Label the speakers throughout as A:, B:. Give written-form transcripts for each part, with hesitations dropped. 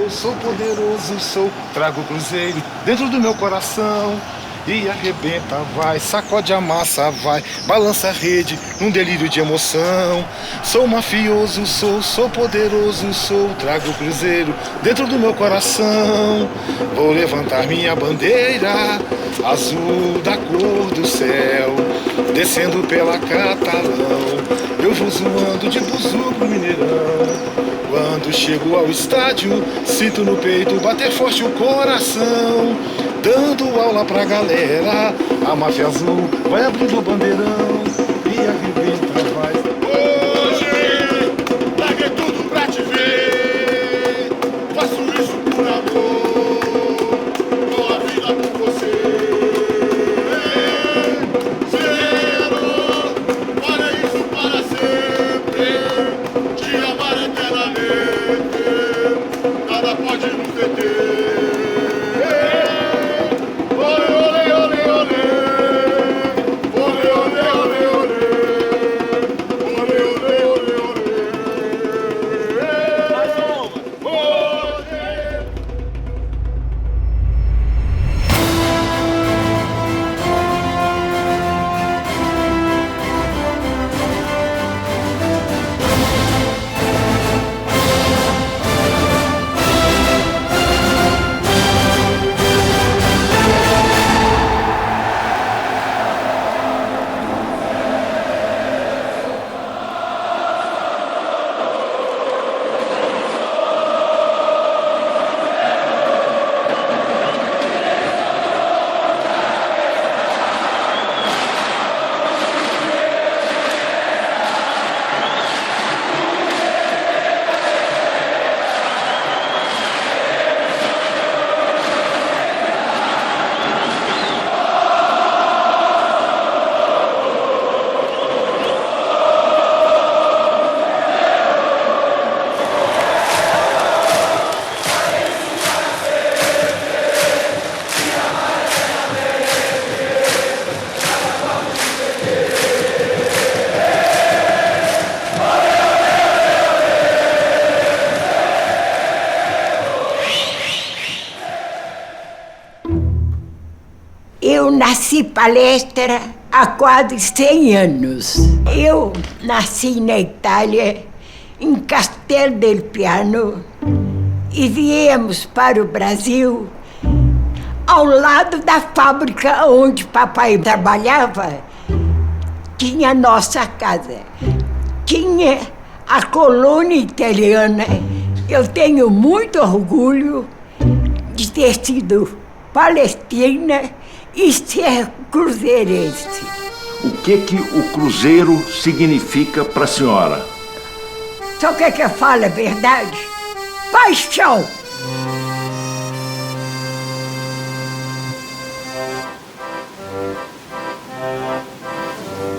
A: sou poderoso, sou. Trago o cruzeiro dentro do meu coração. E arrebenta, vai, sacode a massa, vai, balança a rede num delírio de emoção. Sou mafioso, sou poderoso, sou. Trago o cruzeiro dentro do meu coração. Vou levantar minha bandeira azul da cor do céu, descendo pela Catalão. Eu vou zoando de buzu pro Mineirão. Quando chego ao estádio, sinto no peito bater forte o coração. Dando aula pra galera, a máfia azul vai abrindo o bandeirão e arrebenta, vai. Hoje, larguei tudo pra te ver. Faço isso por amor, dou a vida por você. Zero, para isso para sempre. Te amar eternamente, nada pode nos deter.
B: Eu nasci palestra há quase 100 anos. Eu nasci na Itália, em Castel del Piano, e viemos para o Brasil ao lado da fábrica onde papai trabalhava. Tinha nossa casa, tinha a colônia italiana. Eu tenho muito orgulho de ter sido palestina e ser cruzeirense.
C: O que o cruzeiro significa para a senhora?
B: Só quer que eu fale a verdade? Paixão!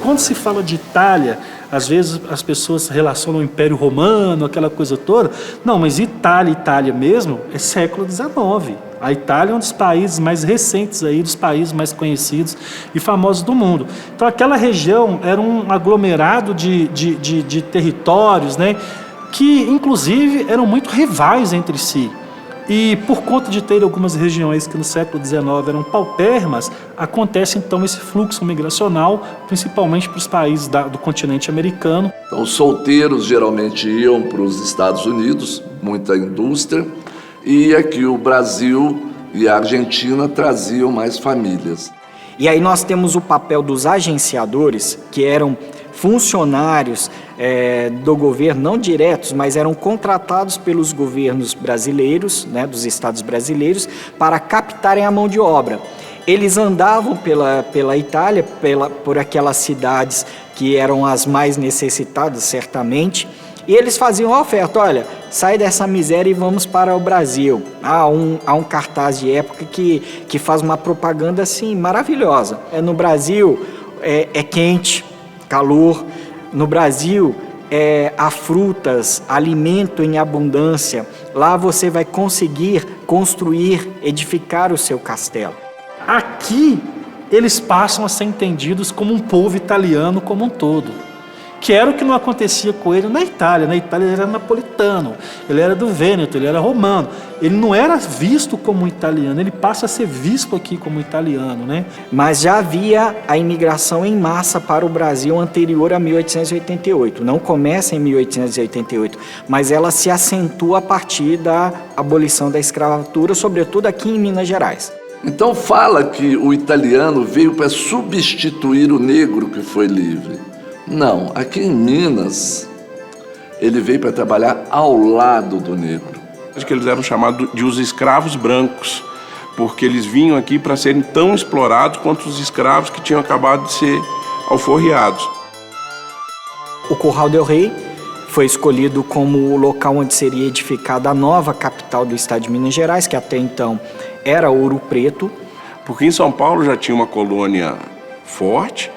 D: Quando se fala de Itália, às vezes as pessoas relacionam o Império Romano, aquela coisa toda. Não, mas Itália mesmo, é século XIX. A Itália é um dos países mais recentes aí, dos países mais conhecidos e famosos do mundo. Então aquela região era um aglomerado de territórios, né, que inclusive eram muito rivais entre si. E por conta de ter algumas regiões que no século XIX eram paupérrimas, acontece então esse fluxo migracional, principalmente para os países do continente americano.
E: Então os solteiros geralmente iam para os Estados Unidos, muita indústria, e aqui o Brasil e a Argentina traziam mais famílias.
F: E aí nós temos o papel dos agenciadores, que eram funcionários do governo, não diretos, mas eram contratados pelos governos brasileiros, né, dos estados brasileiros, para captarem a mão de obra. Eles andavam pela Itália, por aquelas cidades que eram as mais necessitadas, certamente, e eles faziam a oferta: olha, sai dessa miséria e vamos para o Brasil. Há um cartaz de época que faz uma propaganda assim maravilhosa. No Brasil é quente, calor. No Brasil há frutas, alimento em abundância. Lá você vai conseguir construir, edificar o seu castelo.
D: Aqui eles passam a ser entendidos como um povo italiano como um todo. que era o que não acontecia com ele na Itália. Na Itália ele era napolitano, ele era do Vêneto, ele era romano. Ele não era visto como italiano, ele passa a ser visto aqui como italiano, né?
F: Mas já havia a imigração em massa para o Brasil anterior a 1888. Não começa em 1888, mas ela se acentua a partir da abolição da escravatura, sobretudo aqui em Minas Gerais.
E: Então fala que o italiano veio para substituir o negro que foi livre. Não, aqui em Minas, ele veio para trabalhar ao lado do negro.
G: Acho que eles eram chamados de os escravos brancos, porque eles vinham aqui para serem tão explorados quanto os escravos que tinham acabado de ser alforriados.
F: O Curral del Rei foi escolhido como o local onde seria edificada a nova capital do estado de Minas Gerais, que até então era Ouro Preto.
G: Porque em São Paulo já tinha uma colônia forte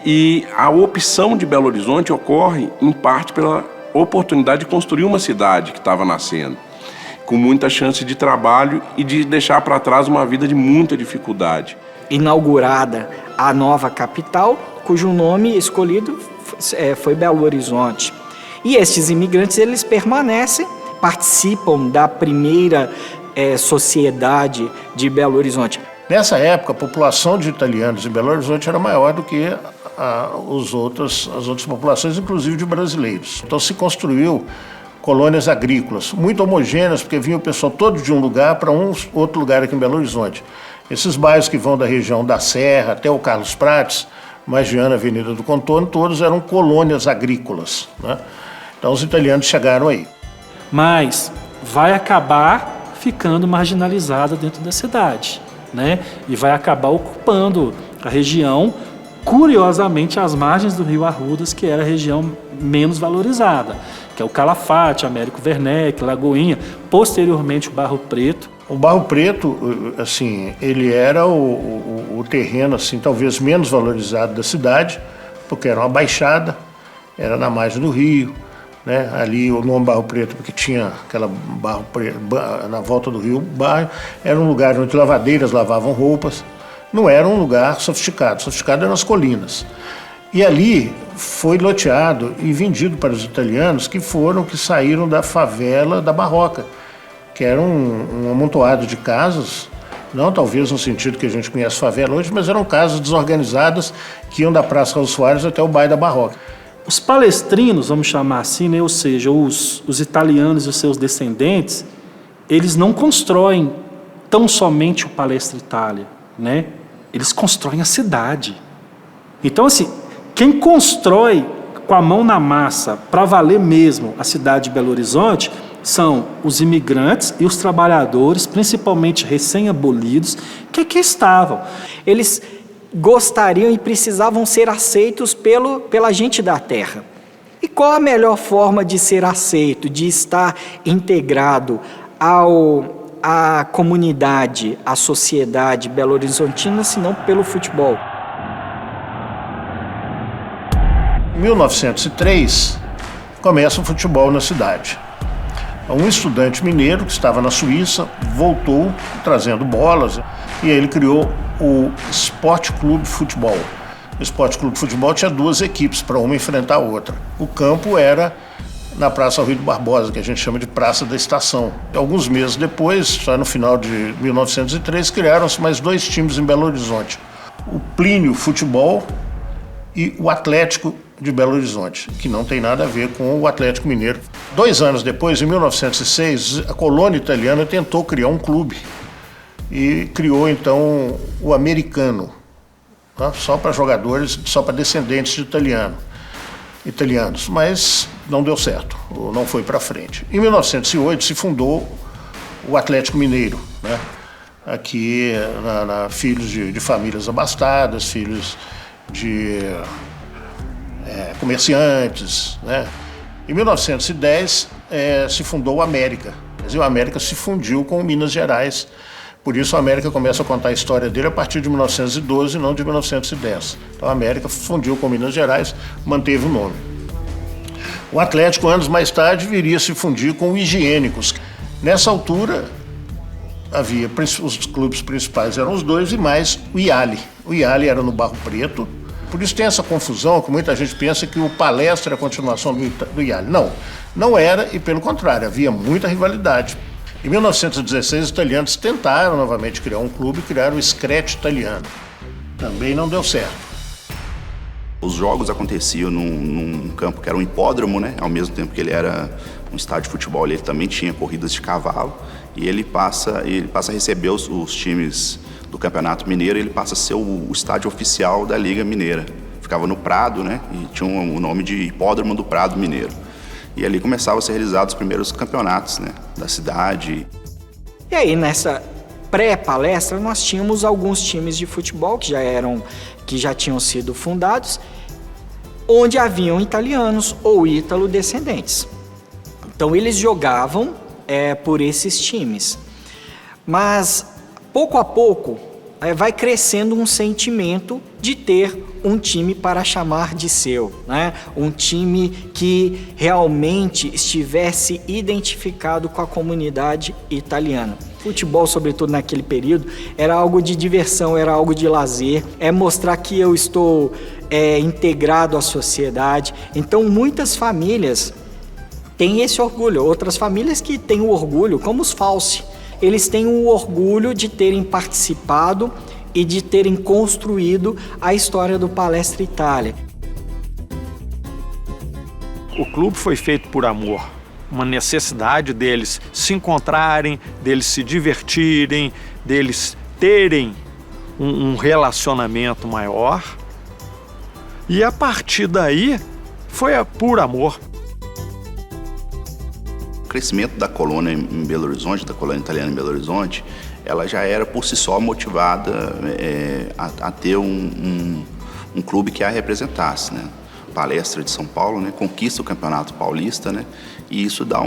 G: e a opção de Belo Horizonte ocorre, em parte, pela oportunidade de construir uma cidade que estava nascendo, com muita chance de trabalho e de deixar para trás uma vida de muita dificuldade.
F: Inaugurada a nova capital, cujo nome escolhido foi Belo Horizonte. E estes imigrantes, eles permanecem, participam da primeira sociedade de Belo Horizonte.
H: Nessa época, a população de italianos em Belo Horizonte era maior do que as outras populações, inclusive de brasileiros. Então se construiu colônias agrícolas, muito homogêneas, porque vinha o pessoal todo de um lugar para outro lugar aqui em Belo Horizonte. Esses bairros que vão da região da Serra até o Carlos Prates, Magiana, Avenida do Contorno, todos eram colônias agrícolas, né? Então os italianos chegaram aí.
D: Mas vai acabar ficando marginalizada dentro da cidade, né? E vai acabar ocupando a região, curiosamente, às margens do Rio Arrudas, que era a região menos valorizada, que é o Calafate, Américo Werneck, Lagoinha, posteriormente o Barro Preto.
H: O Barro Preto, assim, ele era o terreno, assim, talvez menos valorizado da cidade, porque era uma baixada, era na margem do rio, né? Ali o nome Barro Preto, porque tinha aquela barro preto, na volta do rio, bairro, era um lugar onde lavadeiras lavavam roupas, não era um lugar sofisticado, sofisticado eram as colinas. E ali foi loteado e vendido para os italianos que saíram da favela da Barroca, que era um amontoado de casas, não talvez no sentido que a gente conhece favela hoje, mas eram casas desorganizadas que iam da Praça Raul Soares até o bairro da Barroca.
D: Os palestrinos, vamos chamar assim, né? Ou seja, os italianos e os seus descendentes, eles não constroem tão somente o Palestra Itália, né? Eles constroem a cidade. Então, assim, quem constrói com a mão na massa, para valer mesmo, a cidade de Belo Horizonte, são os imigrantes e os trabalhadores, principalmente recém-abolidos, que aqui estavam.
F: Eles gostariam e precisavam ser aceitos pela gente da terra. E qual a melhor forma de ser aceito, de estar integrado à comunidade, à sociedade belo-horizontina, senão pelo futebol?
H: Em 1903, começa o futebol na cidade. Um estudante mineiro que estava na Suíça voltou trazendo bolas e ele criou o Esporte Clube Futebol. O Esporte Clube Futebol tinha duas equipes para uma enfrentar a outra. O campo era na Praça Rui do Barbosa, que a gente chama de Praça da Estação. Alguns meses depois, só no final de 1903, criaram-se mais dois times em Belo Horizonte. O Plínio Futebol e o Atlético de Belo Horizonte, que não tem nada a ver com o Atlético Mineiro. 2 anos depois, em 1906, a colônia italiana tentou criar um clube e criou então o Americano, tá? Só para jogadores, só para descendentes de italianos, mas não deu certo, não foi para frente. Em 1908 se fundou o Atlético Mineiro, né? Aqui filhos de famílias abastadas, filhos de comerciantes, né? Em 1910 se fundou o América. Quer dizer, o América se fundiu com o Minas Gerais. Por isso o América começa a contar a história dele a partir de 1912 e não de 1910. Então o América fundiu com Minas Gerais, manteve o nome. O Atlético, anos mais tarde, viria a se fundir com o Higiênicos. Nessa altura, os clubes principais eram os dois e mais o IALI. O IALI era no Barro Preto, Por isso tem essa confusão, que muita gente pensa que o Palestra é a continuação do Iali. Não, não era, e pelo contrário, havia muita rivalidade. Em 1916, os italianos tentaram novamente criar um clube, criaram o Scratch Italiano. Também não deu certo.
I: Os jogos aconteciam num campo que era um hipódromo, né? Ao mesmo tempo que ele era um estádio de futebol, ele também tinha corridas de cavalo, e ele passa a receber os times do Campeonato Mineiro, ele passa a ser o estádio oficial da Liga Mineira. Ficava no Prado, né? E tinha o nome de Hipódromo do Prado Mineiro. E ali começavam a ser realizados os primeiros campeonatos, né, da cidade.
F: E aí, nessa pré-palestra, nós tínhamos alguns times de futebol que já tinham sido fundados, onde haviam italianos ou ítalo-descendentes. Então, eles jogavam por esses times. Mas, pouco a pouco, vai crescendo um sentimento de ter um time para chamar de seu, né? Um time que realmente estivesse identificado com a comunidade italiana. Futebol, sobretudo naquele período, era algo de diversão, era algo de lazer, mostrar que eu estou integrado à sociedade. Então, muitas famílias têm esse orgulho, outras famílias que têm o orgulho, como os Falsi, eles têm o orgulho de terem participado e de terem construído a história do Palestra Itália.
J: O clube foi feito por amor, uma necessidade deles se encontrarem, deles se divertirem, deles terem um relacionamento maior. E a partir daí foi por amor.
I: O crescimento da colônia em Belo Horizonte, da colônia italiana em Belo Horizonte, ela já era por si só motivada a ter um clube que a representasse, né? Palestra de São Paulo, né? Conquista o Campeonato Paulista, né? E isso dá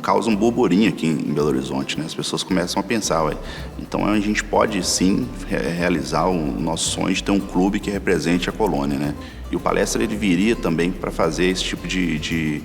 I: causa um burburinho aqui em Belo Horizonte, né? As pessoas começam a pensar, então a gente pode sim realizar o nosso sonho de ter um clube que represente a colônia, né? E o Palestra ele viria também para fazer esse tipo de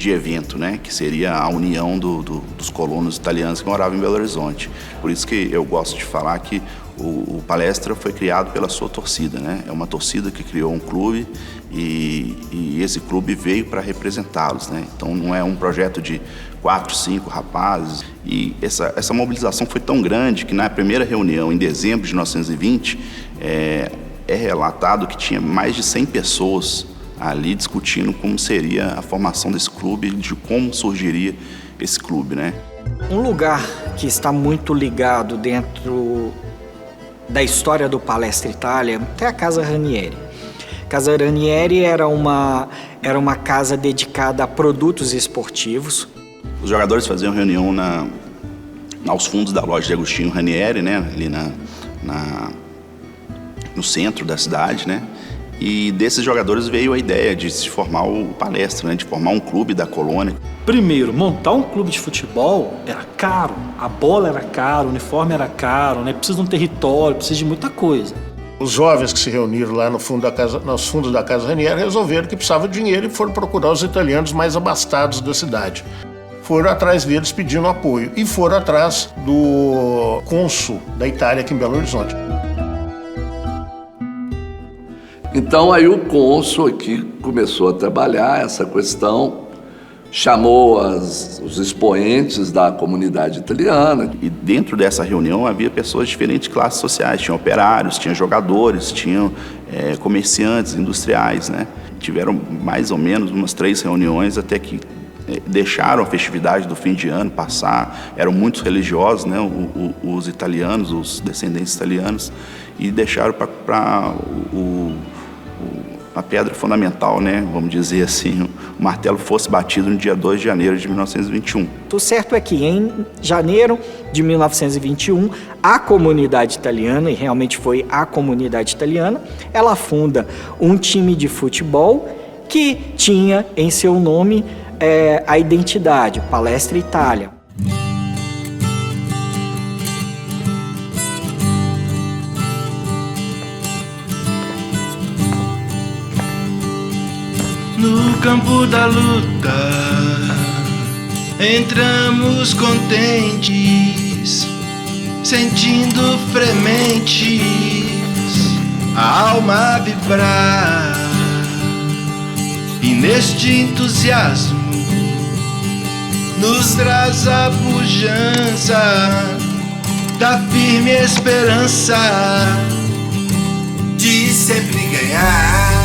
I: evento, né? Que seria a união dos colonos italianos que moravam em Belo Horizonte. Por isso que eu gosto de falar que o Palestra foi criado pela sua torcida, né? É uma torcida que criou um clube e esse clube veio para representá-los, né? Então não é um projeto de 4, 5 rapazes. E essa mobilização foi tão grande que na primeira reunião, em dezembro de 1920, é relatado que tinha mais de 100 pessoas ali discutindo como seria a formação desse clube, de como surgiria esse clube, né?
F: Um lugar que está muito ligado dentro da história do Palestra Itália é a Casa Ranieri. Casa Ranieri era uma casa dedicada a produtos esportivos.
I: Os jogadores faziam reunião aos fundos da loja de Agostinho Ranieri, né? Ali no centro da cidade, né? E desses jogadores veio a ideia de se formar o Palestra, né? De formar um clube da colônia.
D: Primeiro, montar um clube de futebol era caro. A bola era cara, o uniforme era caro, né? Precisa de um território, precisa de muita coisa.
H: Os jovens que se reuniram lá nos fundos da Casa Ranieri resolveram que precisava de dinheiro e foram procurar os italianos mais abastados da cidade. Foram atrás deles pedindo apoio e foram atrás do cônsul da Itália aqui em Belo Horizonte.
E: Então aí o cônsul aqui começou a trabalhar essa questão, chamou os expoentes da comunidade italiana.
I: E dentro dessa reunião havia pessoas de diferentes classes sociais, tinha operários, tinha jogadores, tinham comerciantes, industriais, né? Tiveram mais ou menos umas 3 reuniões até que deixaram a festividade do fim de ano passar. Eram muitos religiosos, né? Os italianos, os descendentes italianos, e deixaram para a pedra fundamental, né, vamos dizer assim, o martelo fosse batido no dia 2 de janeiro de 1921.
F: O certo é que em janeiro de 1921, a comunidade italiana, e realmente foi a comunidade italiana, ela funda um time de futebol que tinha em seu nome a identidade, Palestra Itália.
K: No campo da luta, entramos contentes, sentindo frementes a alma vibrar. E neste entusiasmo nos traz a pujança da firme esperança de sempre ganhar.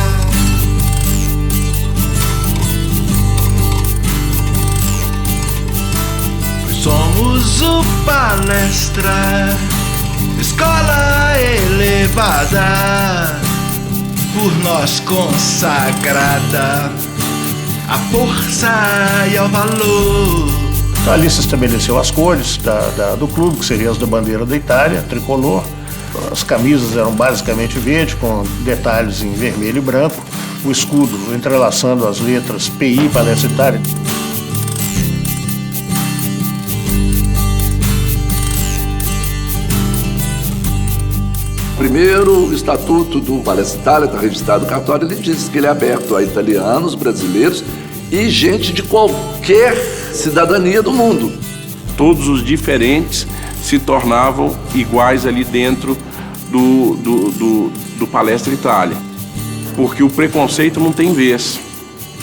K: Somos o Palestra, escola elevada, por nós consagrada à força e ao valor.
H: Então, ali se estabeleceu as cores do clube, que seriam as da bandeira da Itália, tricolor. As camisas eram basicamente verde, com detalhes em vermelho e branco. O escudo entrelaçando as letras PI, Palestra Itália.
E: Primeiro, o Estatuto do Palestra Itália, está registrado no cartório, ele diz que ele é aberto a italianos, brasileiros e gente de qualquer cidadania do mundo.
G: Todos os diferentes se tornavam iguais ali dentro do Palestra Itália. Porque o preconceito não tem vez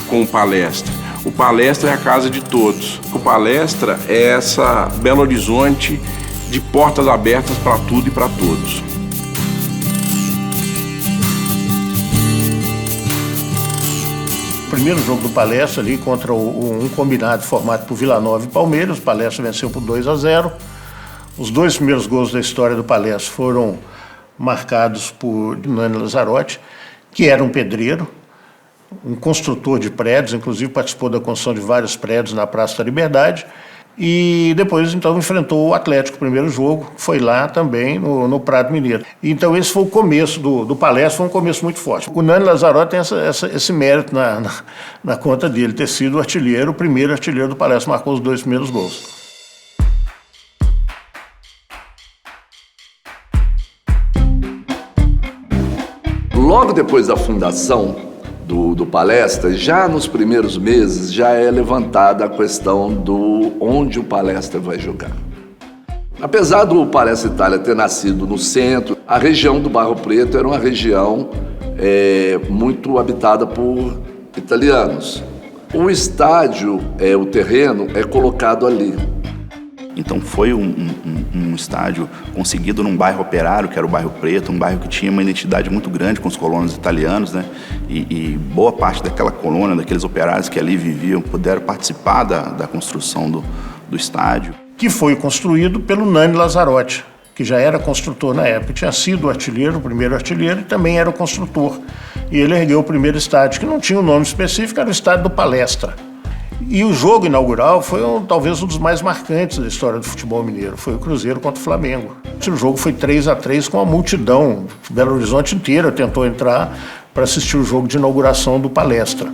G: com o Palestra. O Palestra é a casa de todos. O Palestra é essa Belo Horizonte de portas abertas para tudo e para todos.
H: O primeiro jogo do Palestra ali contra um combinado formado por Vila Nova e Palmeiras. O Palestra venceu por 2-0. Os dois primeiros gols da história do Palestra foram marcados por Nani Lazzarotti, que era um pedreiro, um construtor de prédios, inclusive participou da construção de vários prédios na Praça da Liberdade. E depois, então, enfrentou o Atlético, o primeiro jogo, foi lá também no Prado Mineiro. Então, esse foi o começo do Palestra, foi um começo muito forte. O Nani Lazzarotti tem esse mérito na conta dele, ter sido o primeiro artilheiro do Palestra, marcou os dois primeiros gols.
E: Logo depois da fundação do Palestra, já nos primeiros meses, já é levantada a questão do onde o Palestra vai jogar. Apesar do Palestra Itália ter nascido no centro, a região do Barro Preto era uma região muito habitada por italianos. O estádio, o terreno, é colocado ali.
I: Então foi um estádio conseguido num bairro operário, que era o Bairro Preto, um bairro que tinha uma identidade muito grande com os colonos italianos, né? E boa parte daquela colônia, daqueles operários que ali viviam, puderam participar da construção do estádio.
H: Que foi construído pelo Nani Lazzarotti, que já era construtor na época, tinha sido o primeiro artilheiro e também era o construtor. E ele ergueu o primeiro estádio, que não tinha um nome específico, era o estádio do Palestra. E o jogo inaugural foi talvez um dos mais marcantes da história do futebol mineiro. Foi o Cruzeiro contra o Flamengo. O jogo foi 3-3 com a multidão. Belo Horizonte inteira tentou entrar para assistir o jogo de inauguração do Palestra.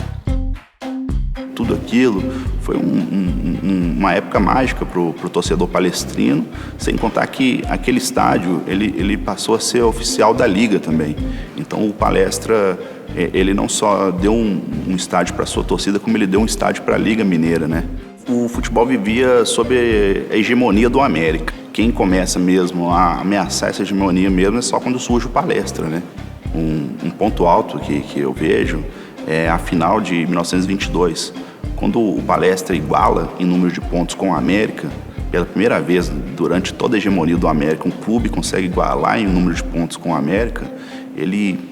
I: Tudo aquilo foi uma época mágica para o torcedor palestrino, sem contar que aquele estádio ele passou a ser oficial da Liga também. Então o Palestra ele não só deu um estádio para a sua torcida, como ele deu um estádio para a Liga Mineira, né? O futebol vivia sob a hegemonia do América. Quem começa mesmo a ameaçar essa hegemonia mesmo é só quando surge o Palestra, né? Um ponto alto que eu vejo é a final de 1922, quando o Palestra iguala em número de pontos com o América. Pela primeira vez durante toda a hegemonia do América, um clube consegue igualar em número de pontos com o América. Ele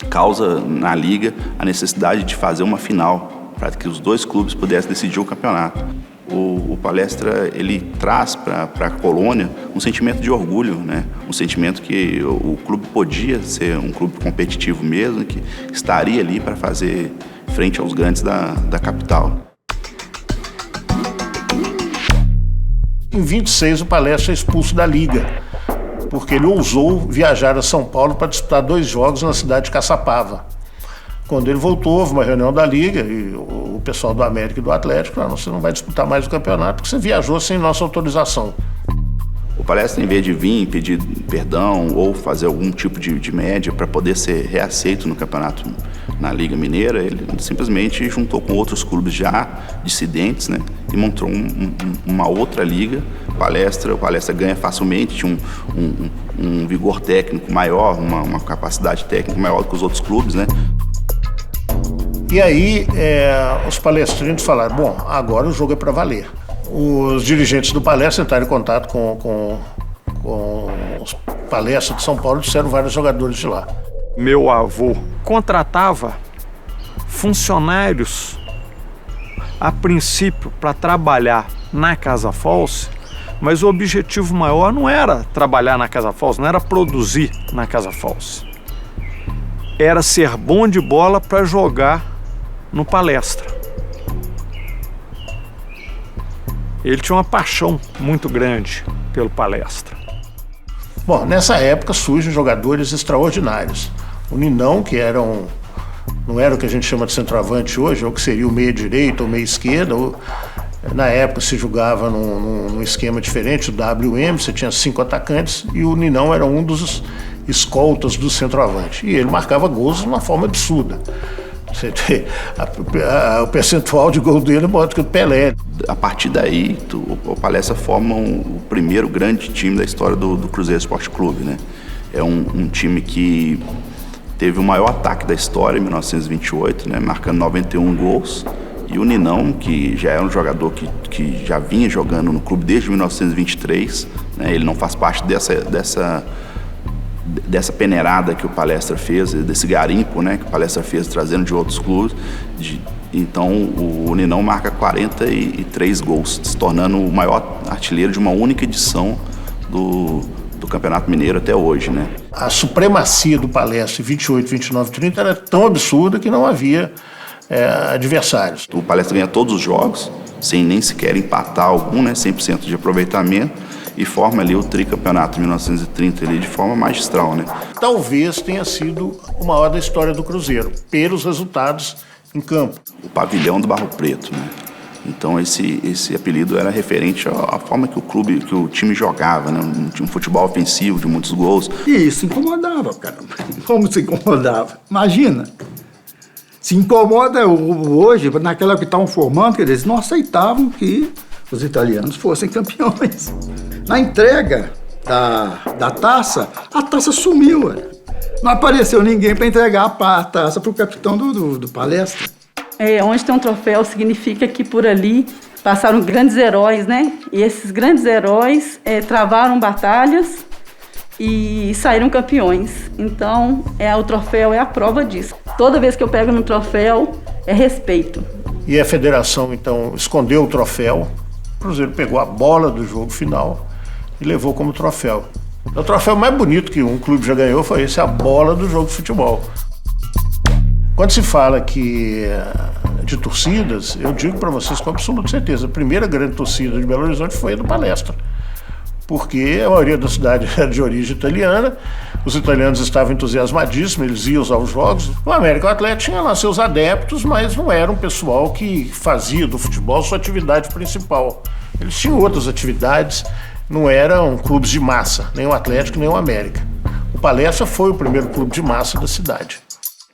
I: causa na Liga a necessidade de fazer uma final para que os dois clubes pudessem decidir o campeonato. O Palestra ele traz para a colônia um sentimento de orgulho, né? Um sentimento que o clube podia ser um clube competitivo mesmo, que estaria ali para fazer frente aos grandes da capital.
H: Em 26, o Palestra é expulso da Liga, porque ele ousou viajar a São Paulo para disputar 2 jogos na cidade de Caçapava. Quando ele voltou, houve uma reunião da Liga e o pessoal do América e do Atlético falaram: você não vai disputar mais o campeonato porque você viajou sem nossa autorização.
I: O Palestra, em vez de vir pedir perdão ou fazer algum tipo de média para poder ser reaceito no campeonato na Liga Mineira, ele simplesmente juntou com outros clubes já dissidentes, né, e montou uma outra liga. O Palestra ganha facilmente, tinha um vigor técnico maior, uma capacidade técnica maior que os outros clubes, né.
H: E aí os palestrinhos falaram, bom, agora o jogo é para valer. Os dirigentes do Palestra entraram em contato com os Palestras de São Paulo e disseram vários jogadores de lá.
J: Meu avô contratava funcionários, a princípio, para trabalhar na Casa False, mas o objetivo maior não era trabalhar na Casa False, não era produzir na Casa False. Era ser bom de bola para jogar no Palestra. Ele tinha uma paixão muito grande pelo Palestra.
H: Bom, nessa época surgem jogadores extraordinários. O Ninão, que não era o que a gente chama de centroavante hoje, ou que seria o meia-direita ou meia-esquerda. Na época se jogava num esquema diferente, o WM, você tinha 5 atacantes, e o Ninão era um dos escoltas do centroavante. E ele marcava gols de uma forma absurda. O percentual de gol dele é maior do que o Pelé.
I: A partir daí, o Palestra forma o primeiro grande time da história do Cruzeiro Esporte Clube, né? É um time que teve o maior ataque da história em 1928, né? Marcando 91 gols. E o Ninão, que já era um jogador que já vinha jogando no clube desde 1923, né? Ele não faz parte dessa peneirada que o Palestra fez, desse garimpo, né, que o Palestra fez trazendo de outros clubes. Então o Ninão marca 43 gols, se tornando o maior artilheiro de uma única edição do Campeonato Mineiro até hoje, né?
H: A supremacia do Palestra em 28, 29, 30 era tão absurda que não havia adversários.
I: O Palestra ganha todos os jogos, sem nem sequer empatar algum, né, 100% de aproveitamento, e forma ali o tricampeonato 1930 ali de forma magistral, né?
H: Talvez tenha sido o maior da história do Cruzeiro, pelos resultados em campo.
I: O pavilhão do Barro Preto, né? Então esse apelido era referente à forma que o time jogava, né? Um futebol ofensivo de muitos gols.
L: E isso incomodava, caramba. Como se incomodava? Imagina. Se incomoda hoje, naquela que estavam formando, que eles não aceitavam que os italianos fossem campeões. Na entrega da taça, a taça sumiu. Não apareceu ninguém para entregar a taça para o capitão do Palestra.
M: Onde tem um troféu significa que por ali passaram grandes heróis, né? E esses grandes heróis travaram batalhas e saíram campeões. Então, o troféu é a prova disso. Toda vez que eu pego no troféu, é respeito.
H: E a federação, então, escondeu o troféu. O Cruzeiro pegou a bola do jogo final e levou como troféu. O troféu mais bonito que um clube já ganhou foi esse, a bola do jogo de futebol. Quando se fala de torcidas, eu digo para vocês com absoluta certeza, a primeira grande torcida de Belo Horizonte foi a do Palestra. Porque a maioria da cidade era de origem italiana, os italianos estavam entusiasmadíssimos, eles iam aos jogos. O América Atlético tinha lá seus adeptos, mas não era um pessoal que fazia do futebol sua atividade principal. Eles tinham outras atividades, não eram clubes de massa, nem o Atlético, nem o América. O Palestra foi o primeiro clube de massa da cidade.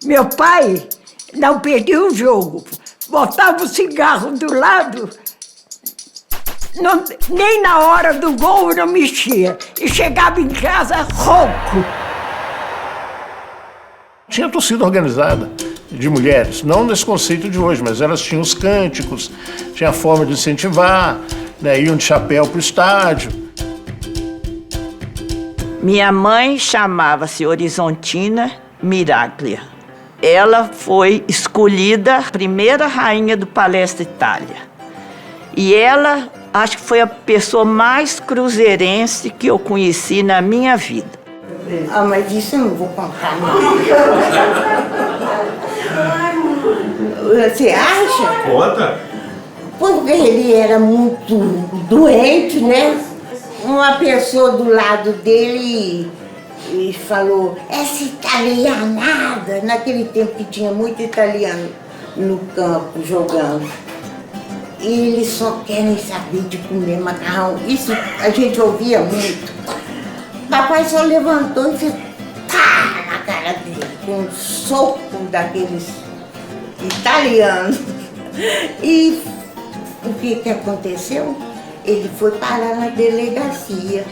B: Meu pai não perdia o jogo, botava o cigarro do lado, nem na hora do gol não mexia, e chegava em casa rouco.
H: Tinha torcida organizada de mulheres, não nesse conceito de hoje, mas elas tinham os cânticos, tinha a forma de incentivar, né, iam de chapéu para o estádio.
N: Minha mãe chamava-se Horizontina Miraglia. Ela foi escolhida a primeira rainha do Palestra Itália. E ela, acho que foi a pessoa mais cruzeirense que eu conheci na minha vida.
O: Mas isso eu não vou contar, não. Você acha?
K: Conta.
O: Porque ele era muito doente, né? Uma pessoa do lado dele e falou, essa italianada, naquele tempo que tinha muito italiano no campo jogando. E eles só querem saber de comer macarrão. Isso a gente ouvia muito. Papai só levantou e fez tá na cara dele. com um soco daqueles italianos. E o que aconteceu? Ele foi parar na delegacia.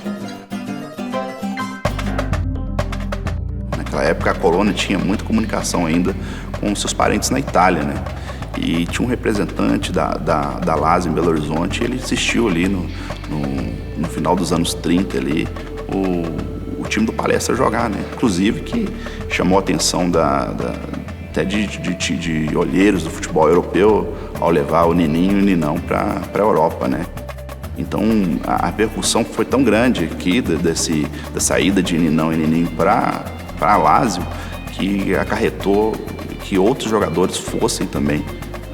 I: Naquela época a colônia tinha muita comunicação ainda com seus parentes na Itália, né? E tinha um representante da LAS em Belo Horizonte, ele assistiu ali no final dos anos 30 ali, o time do Palestra jogar, né? Inclusive que chamou a atenção até de olheiros do futebol europeu ao levar o Nininho e o Ninão para a Europa, né? Então a repercussão foi tão grande aqui da saída de Ninão e Nininho para a Lazio que acarretou que outros jogadores fossem também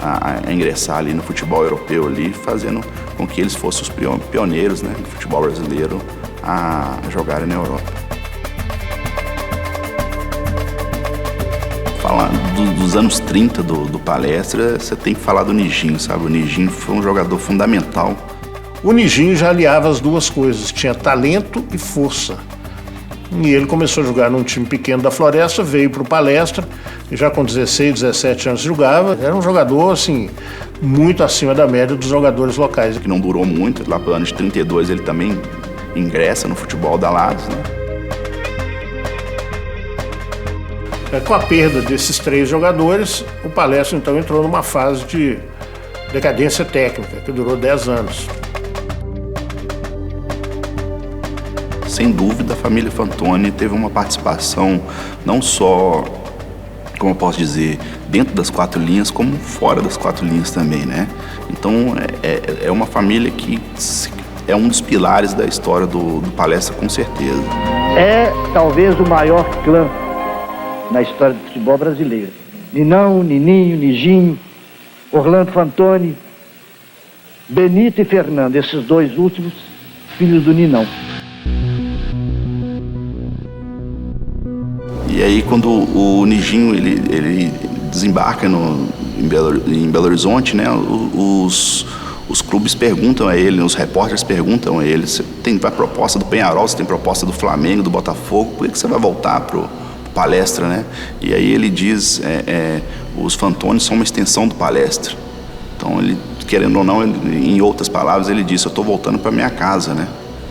I: a ingressar ali no futebol europeu ali, fazendo com que eles fossem os pioneiros, né, do futebol brasileiro a jogarem na Europa. Falando dos anos 30 do Palestra, você tem que falar do Nijinho, sabe? O Nijinho foi um jogador fundamental.
H: O Nijinho já aliava as duas coisas, tinha talento e força. E ele começou a jogar num time pequeno da Floresta, veio para o Palestra, e já com 16, 17 anos jogava. Era um jogador, assim, muito acima da média dos jogadores locais.
I: Que não durou muito, lá pelo ano de 32 ele também ingressa no futebol da Lazio, né?
H: Com a perda desses 3 jogadores, o Palestra então entrou numa fase de decadência técnica, que durou 10 anos.
I: Sem dúvida, a família Fantoni teve uma participação não só, como eu posso dizer, dentro das 4 linhas, como fora das 4 linhas também, né? Então, é uma família que é um dos pilares da história do Palestra, com certeza.
P: É talvez o maior clã na história do futebol brasileiro. Ninão, Nininho, Nijinho, Orlando Fantoni, Benito e Fernando, esses 2 últimos filhos do Ninão.
I: E aí quando o Nijinho ele desembarca em Belo Horizonte, né, os clubes perguntam a ele, os repórteres perguntam a ele, você tem a proposta do Peñarol, você tem proposta do Flamengo, do Botafogo, por que você vai voltar pro Palestra, né? E aí ele diz, os Fantoni são uma extensão do Palestra. Então ele, querendo ou não, em outras palavras, ele disse, eu estou voltando para minha casa, né?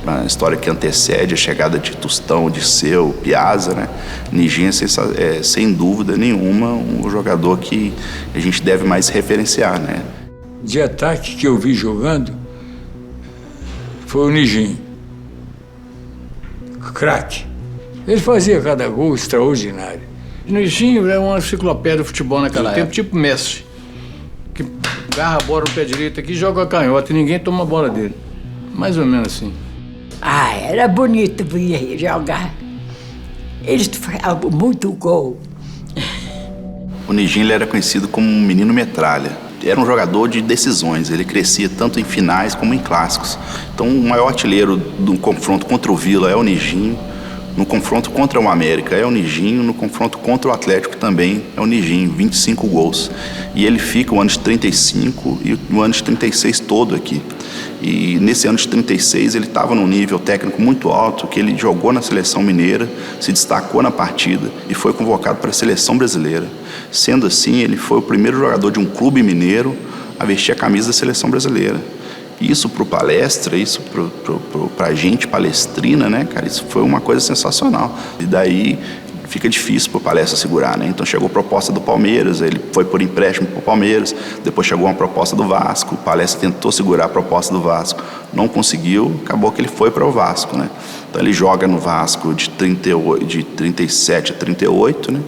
I: A história que antecede a chegada de Tostão, Dirceu, Piazza, né? Nijinho é, sem dúvida nenhuma, um jogador que a gente deve mais referenciar, né?
Q: De ataque que eu vi jogando foi o Nijinho. Craque. Ele fazia cada gol extraordinário.
R: O Nijinho é uma enciclopédia do futebol naquele tempo, tipo Messi, que agarra a bola no pé direito aqui e joga a canhota e ninguém toma a bola dele. Mais ou menos assim.
B: Ah, era bonito ver ele jogar. Eles faziam muito gol.
I: O Nijinho ele era conhecido como um menino metralha. Era um jogador de decisões, ele crescia tanto em finais como em clássicos. Então o maior artilheiro do confronto contra o Vila é o Nijinho, no confronto contra o América é o Nijinho, no confronto contra o Atlético também é o Nijinho, 25 gols. E ele fica o ano de 35 e o ano de 36 todo aqui. E nesse ano de 36 ele estava num nível técnico muito alto, que ele jogou na seleção mineira, se destacou na partida e foi convocado para a seleção brasileira. Sendo assim, ele foi o primeiro jogador de um clube mineiro a vestir a camisa da seleção brasileira. Isso para o Palestra, isso para a gente palestrina, né, cara, isso foi uma coisa sensacional. E daí fica difícil para o Palestra segurar, né? Então chegou a proposta do Palmeiras, ele foi por empréstimo para o Palmeiras, depois chegou uma proposta do Vasco, o Palestra tentou segurar a proposta do Vasco, não conseguiu, acabou que ele foi para o Vasco, né? Então ele joga no Vasco de 37 a 38, né?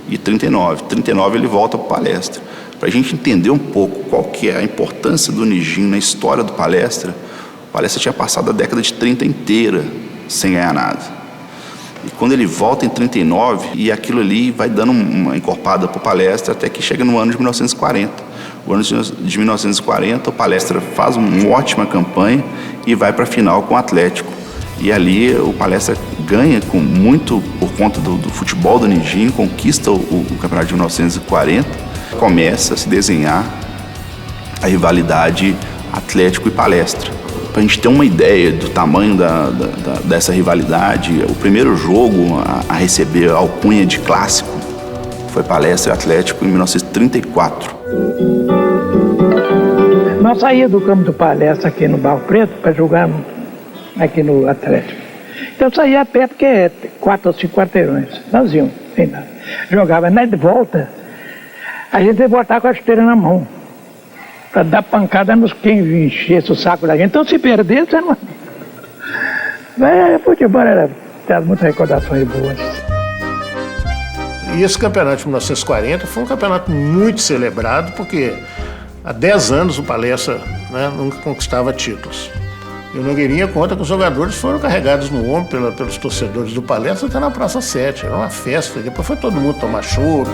I: E 39 ele volta para o Palestra. Para a gente entender um pouco qual que é a importância do Nijinho na história do Palestra, o Palestra tinha passado a década de 30 inteira sem ganhar nada. E quando ele volta em 39, e aquilo ali vai dando uma encorpada para o Palestra até que chega no ano de 1940. O ano de 1940, o Palestra faz uma ótima campanha e vai para a final com o Atlético. E ali o Palestra ganha com muito por conta do futebol do Nijinho, conquista o campeonato de 1940, começa a se desenhar a rivalidade Atlético e Palestra. Para a gente ter uma ideia do tamanho dessa rivalidade, o primeiro jogo a receber a alcunha de clássico foi Palestra e Atlético em 1934.
S: Nós saímos do campo do Palestra aqui no Barro Preto para jogar aqui no Atlético. Então saía a pé porque é 4 ou 5 quarteirões. Nós íamos, sem nada. Jogava, mas de volta, a gente ia voltar com a chuteira na mão. Para dar pancada nos quem enchesse o saco da gente. Então se perdesse, você não... futebol tem muitas recordações boas.
H: E esse campeonato de 1940 foi um campeonato muito celebrado, porque há 10 anos o Palestra, né, nunca conquistava títulos. E o Nogueirinha conta que os jogadores foram carregados no ombro pelos torcedores do Palestra até na Praça 7. Era uma festa, depois foi todo mundo tomar chopp.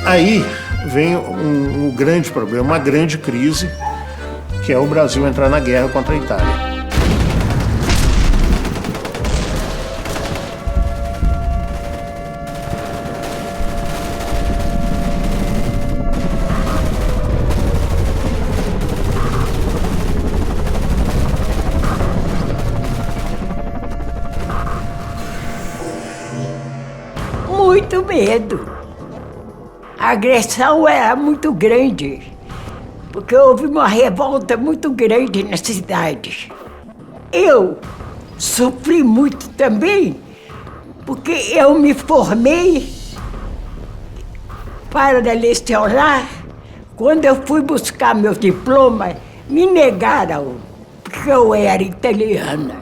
H: Aí vem um grande problema, uma grande crise, que é o Brasil entrar na guerra contra a Itália.
B: Muito medo. A agressão era muito grande, porque houve uma revolta muito grande na cidade. Eu sofri muito também, porque eu me formei para lecionar. Quando eu fui buscar meu diploma, me negaram, porque eu era italiana.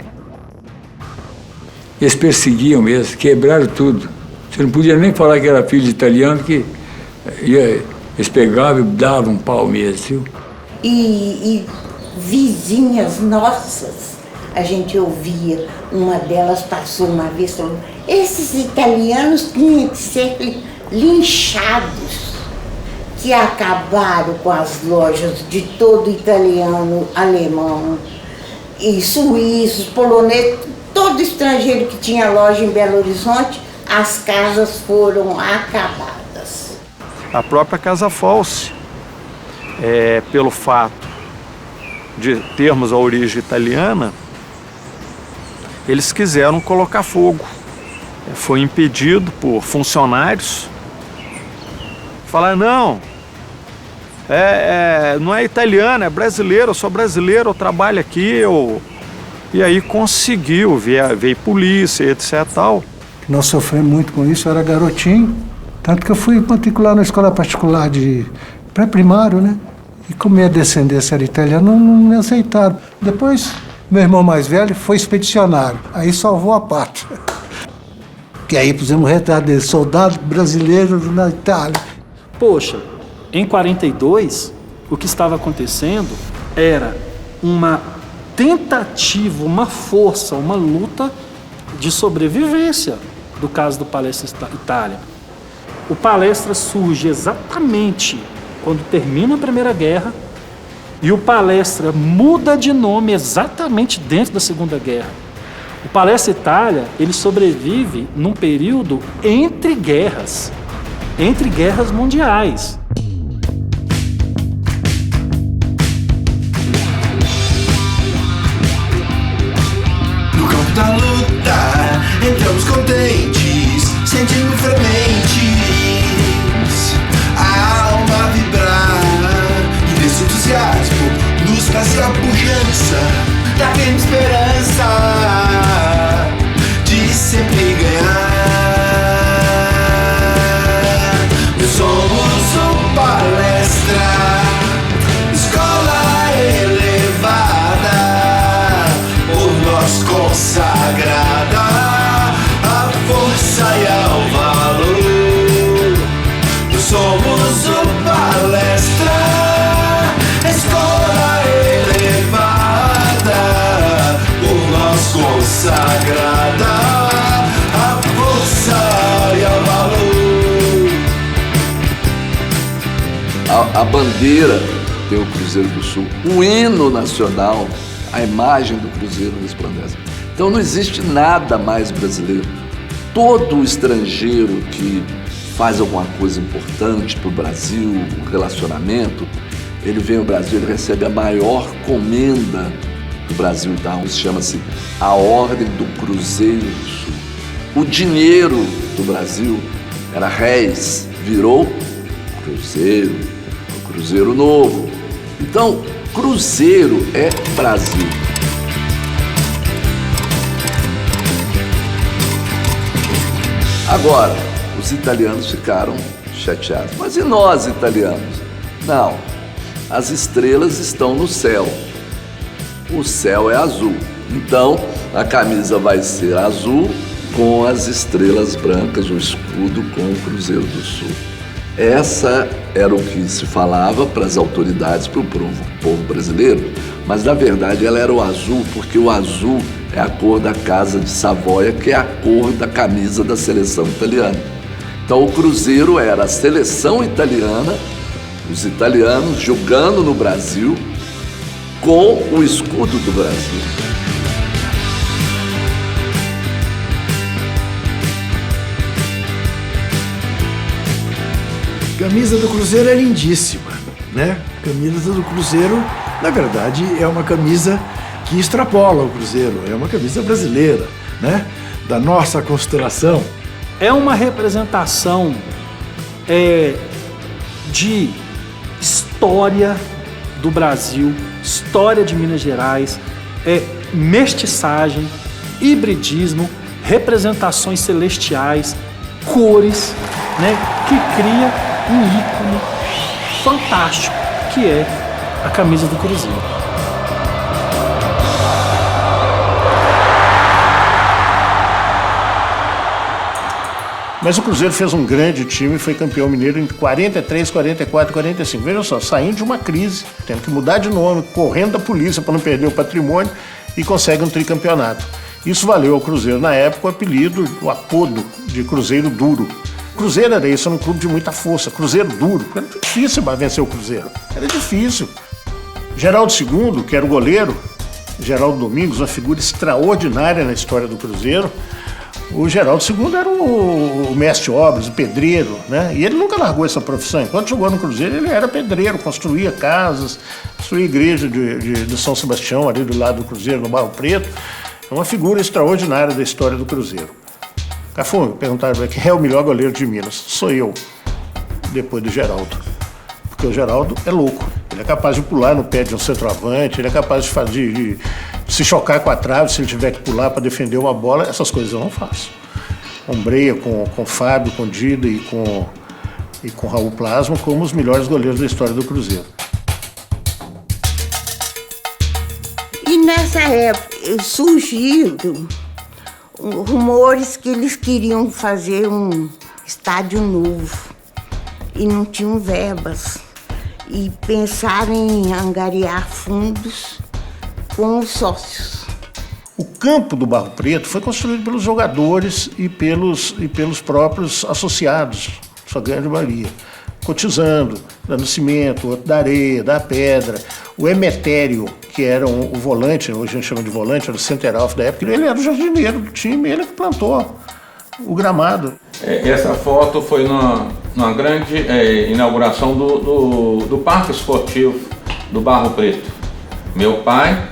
Q: Eles perseguiam mesmo, quebraram tudo. Você não podia nem falar que era filho de italiano, que eles pegavam e davam um pau mesmo, viu?
O: E vizinhas nossas, a gente ouvia, uma delas passou uma vez falando, esses italianos tinham que ser linchados, que acabaram com as lojas de todo italiano, alemão, e suíços, poloneses, todo estrangeiro que tinha loja em Belo Horizonte, as casas foram acabadas.
J: A própria Casa False, pelo fato de termos a origem italiana, eles quiseram colocar fogo. Foi impedido por funcionários. Falaram, não é italiano, é brasileiro, eu sou brasileiro, eu trabalho aqui. E aí conseguiu, veio polícia, etc. tal.
T: Nós sofremos muito com isso, eu era garotinho, tanto que eu fui matricular na escola particular de pré-primário, né? E como minha descendência era italiana, não me aceitaram. Depois, meu irmão mais velho foi expedicionário, aí salvou a pátria. Que aí pusemos um retrato dele, soldado brasileiro na Itália.
D: Poxa, em 42, o que estava acontecendo era uma tentativa, uma força, uma luta de sobrevivência do caso do Palestra Itália. O Palestra surge exatamente quando termina a Primeira Guerra e o Palestra muda de nome exatamente dentro da Segunda Guerra. O Palestra Itália, ele sobrevive num período entre guerras mundiais.
K: No campo da luta, entramos contentes, sentindo frementes, a alma vibrar, e desse entusiasmo nos trazia a pujança da firme esperança de sempre ganhar. Nós somos o Palestra, escola elevada, por nós consagrada a força e ao valor. Nós somos o Palestra, escola elevada, por nós consagrada a força e ao valor.
E: A bandeira tem o Cruzeiro do Sul, o hino nacional, a imagem do Cruzeiro resplandece. Então não existe nada mais brasileiro. Todo estrangeiro que faz alguma coisa importante para o Brasil, um relacionamento, ele vem ao Brasil, ele recebe a maior comenda do Brasil, então chama-se a Ordem do Cruzeiro do Sul. O dinheiro do Brasil era réis, virou cruzeiro, o Cruzeiro Novo. Então, Cruzeiro é Brasil. Agora, os italianos ficaram chateados. Mas e nós, italianos? Não, as estrelas estão no céu. O céu é azul. Então, a camisa vai ser azul com as estrelas brancas, o escudo com o Cruzeiro do Sul. Essa era o que se falava para as autoridades, para o povo brasileiro, mas na verdade ela era o azul, porque o azul é a cor da Casa de Savoia, que é a cor da camisa da seleção italiana. Então o Cruzeiro era a seleção italiana, os italianos jogando no Brasil com o escudo do Brasil.
U: A camisa do Cruzeiro é lindíssima, né? A camisa do Cruzeiro, na verdade, é uma camisa que extrapola o Cruzeiro, é uma camisa brasileira, né? Da nossa constelação.
D: É uma representação de história do Brasil, história de Minas Gerais, mestiçagem, hibridismo, representações celestiais, cores, né? Que cria um ícone fantástico, que é a camisa do Cruzeiro.
H: Mas o Cruzeiro fez um grande time e foi campeão mineiro em 43, 44, 45. Veja só, saindo de uma crise, tendo que mudar de nome, correndo da polícia para não perder o patrimônio, e consegue um tricampeonato. Isso valeu ao Cruzeiro, na época, o apelido, o apodo de Cruzeiro Duro. Cruzeiro era isso, era um clube de muita força. Cruzeiro duro, era difícil para vencer o Cruzeiro. Era difícil. Geraldo II, que era o goleiro, Geraldo Domingos, uma figura extraordinária na história do Cruzeiro. O Geraldo II era o mestre obras, o pedreiro, né? E ele nunca largou essa profissão. Enquanto jogou no Cruzeiro, ele era pedreiro, construía casas, construía a igreja de São Sebastião, ali do lado do Cruzeiro, no Barro Preto. É uma figura extraordinária da história do Cruzeiro. Cafu, perguntaram quem é o melhor goleiro de Minas. Sou eu, depois do Geraldo. Porque o Geraldo é louco. Ele é capaz de pular no pé de um centroavante, ele é capaz de se chocar com a trave se ele tiver que pular para defender uma bola. Essas coisas eu não faço. Ombreia com Fábio, com Dida e com Raul Plasma como os melhores goleiros da história do Cruzeiro.
O: E nessa época surgiu rumores que eles queriam fazer um estádio novo e não tinham verbas. E pensaram em angariar fundos com os sócios.
H: O campo do Barro Preto foi construído pelos jogadores e pelos próprios associados, sua grande maioria, cotizando, dando cimento, outro da areia, da pedra. O Emetério, que era o volante, hoje a gente chama de volante, era o center-half da época, ele era o jardineiro do time, ele que plantou o gramado.
V: Essa foto foi numa grande inauguração do Parque Esportivo do Barro Preto. Meu pai,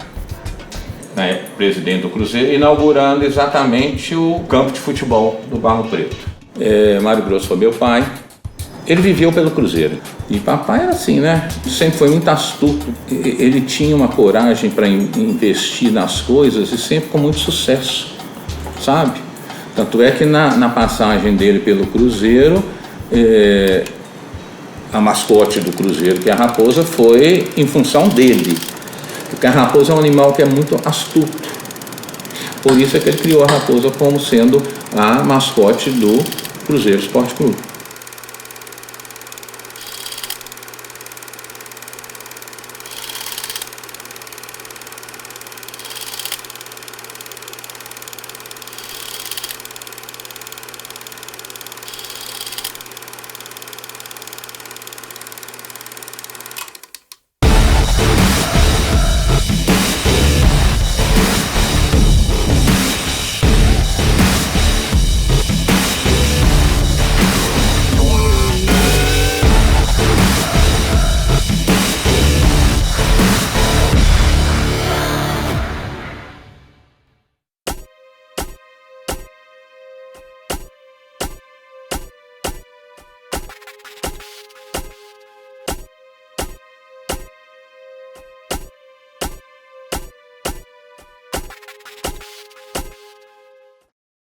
V: presidente do Cruzeiro, inaugurando exatamente o campo de futebol do Barro Preto. Mário Grosso foi meu pai. Ele viveu pelo Cruzeiro. E papai era assim, né? Sempre foi muito astuto. Ele tinha uma coragem para investir nas coisas e sempre com muito sucesso, sabe? Tanto é que na passagem dele pelo Cruzeiro, a mascote do Cruzeiro, que é a raposa, foi em função dele. Porque a raposa é um animal que é muito astuto. Por isso é que ele criou a raposa como sendo a mascote do Cruzeiro Esporte Clube.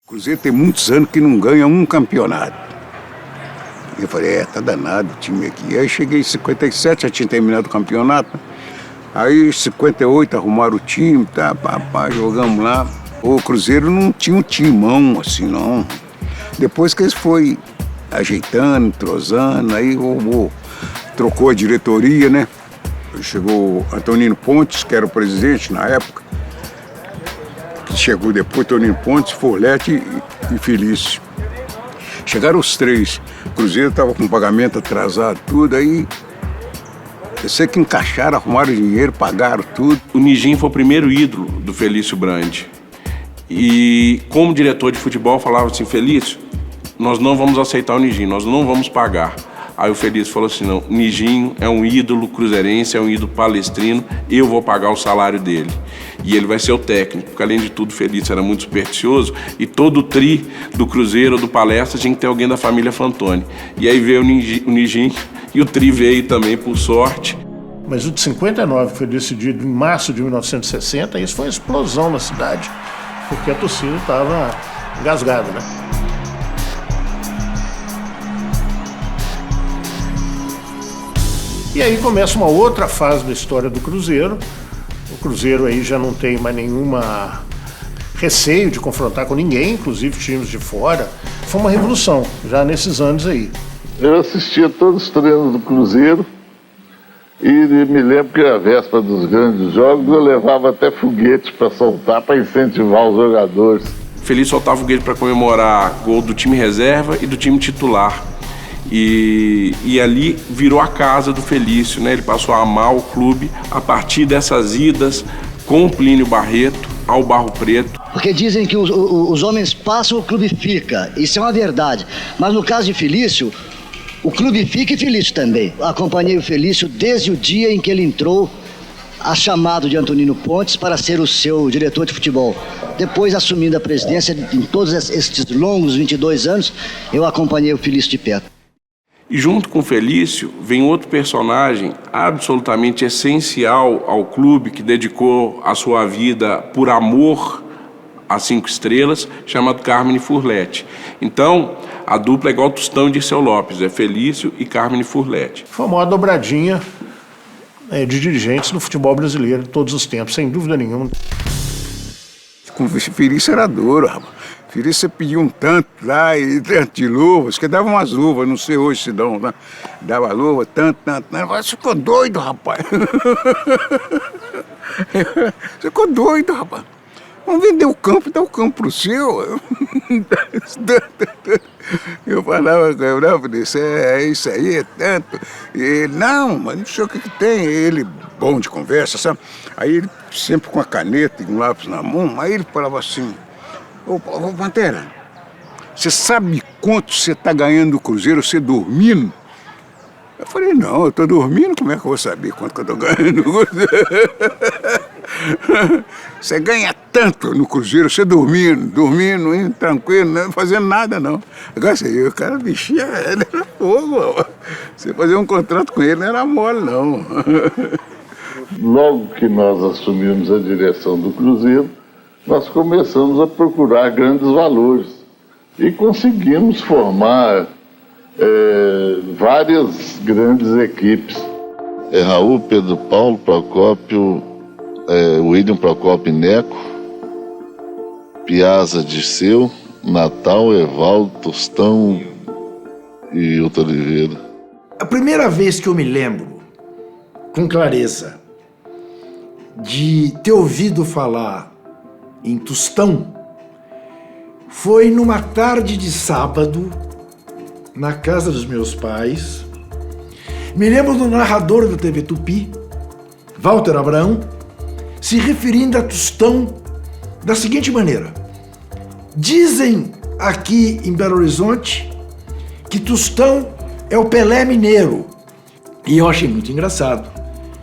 A: O Cruzeiro tem muitos anos que não ganha um campeonato. Eu falei, tá danado o time aqui. Aí cheguei em 57, já tinha terminado o campeonato. Aí em 58 arrumaram o time, tá, jogamos lá. O Cruzeiro não tinha um timão assim, não. Depois que eles foi ajeitando, entrosando, aí trocou a diretoria, né? Chegou Antonino Pontes, que era o presidente na época. Que chegou depois, Antonino Pontes, Forlete e Felício. Chegaram os três. O Cruzeiro estava com pagamento atrasado, tudo, aí eu sei que encaixaram, arrumaram dinheiro, pagaram tudo.
G: O Nijinho foi o primeiro ídolo do Felício Brandi. E como diretor de futebol falava assim, Felício, nós não vamos aceitar o Nijinho, nós não vamos pagar. Aí o Felício falou assim, não, Nijinho é um ídolo cruzeirense, é um ídolo palestrino, eu vou pagar o salário dele. E ele vai ser o técnico, porque além de tudo o Felício era muito supersticioso e todo o tri do Cruzeiro ou do Palestra tinha que ter alguém da família Fantoni. E aí veio o Nijinho e o tri veio também por sorte.
H: Mas o de 59, que foi decidido em março de 1960, isso foi uma explosão na cidade, porque a torcida estava engasgada, né? E aí começa uma outra fase da história do Cruzeiro. O Cruzeiro aí já não tem mais nenhuma receio de confrontar com ninguém, inclusive times de fora. Foi uma revolução, já nesses anos aí.
C: Eu assistia todos os treinos do Cruzeiro e me lembro que a véspera dos grandes jogos eu levava até foguete para soltar, para incentivar os jogadores.
G: Felício soltava foguete para comemorar gol do time reserva e do time titular. E ali virou a casa do Felício, né? Ele passou a amar o clube a partir dessas idas com o Plínio Barreto ao Barro Preto.
W: Porque dizem que os homens passam, o clube fica. Isso é uma verdade. Mas no caso de Felício, o clube fica e Felício também. Acompanhei o Felício desde o dia em que ele entrou a chamado de Antonino Pontes para ser o seu diretor de futebol. Depois, assumindo a presidência, em todos esses longos 22 anos, eu acompanhei o Felício de perto.
G: E junto com o Felício vem outro personagem absolutamente essencial ao clube, que dedicou a sua vida por amor às 5 estrelas, chamado Carmine Furlete. Então, a dupla é igual Tostão e Dirceu Lopes, é Felício e Carmine Furlete.
H: Foi uma dobradinha de dirigentes do futebol brasileiro de todos os tempos, sem dúvida nenhuma.
A: Com o Felício era duro, rapaz. Felício você pediu um tanto lá, e tanto de luvas, que dava umas luvas, não sei hoje se dão, né? Dava luva, tanto. Você ficou doido, rapaz. Você ficou doido, rapaz. Vamos vender o campo e dar o campo pro seu. Eu falava com ele, não, Felício, é isso aí, é tanto. E ele, não, mas não sei o que tem. Ele, bom de conversa, sabe? Aí ele, sempre com a caneta e um lápis na mão, aí ele falava assim, ô Pantera, você sabe quanto você está ganhando do Cruzeiro, você dormindo? Eu falei, não, eu estou dormindo, como é que eu vou saber quanto que eu estou ganhando no Cruzeiro? Você ganha tanto no Cruzeiro, você dormindo, indo tranquilo, não fazendo nada, não. Agora, o cara bichinha, era fogo, você fazer um contrato com ele não era mole, não.
C: Logo que nós assumimos a direção do Cruzeiro, nós começamos a procurar grandes valores e conseguimos formar várias grandes equipes. Raul, Pedro Paulo, Procópio, William Procópio Neco, Piazza, Dirceu, Natal, Evaldo, Tostão e Hilton Oliveira.
U: A primeira vez que eu me lembro, com clareza, de ter ouvido falar em Tostão foi numa tarde de sábado na casa dos meus pais. Me lembro do narrador da TV Tupi, Walter Abrão, se referindo a Tostão da seguinte maneira: dizem aqui em Belo Horizonte que Tostão é o Pelé mineiro. E eu achei muito engraçado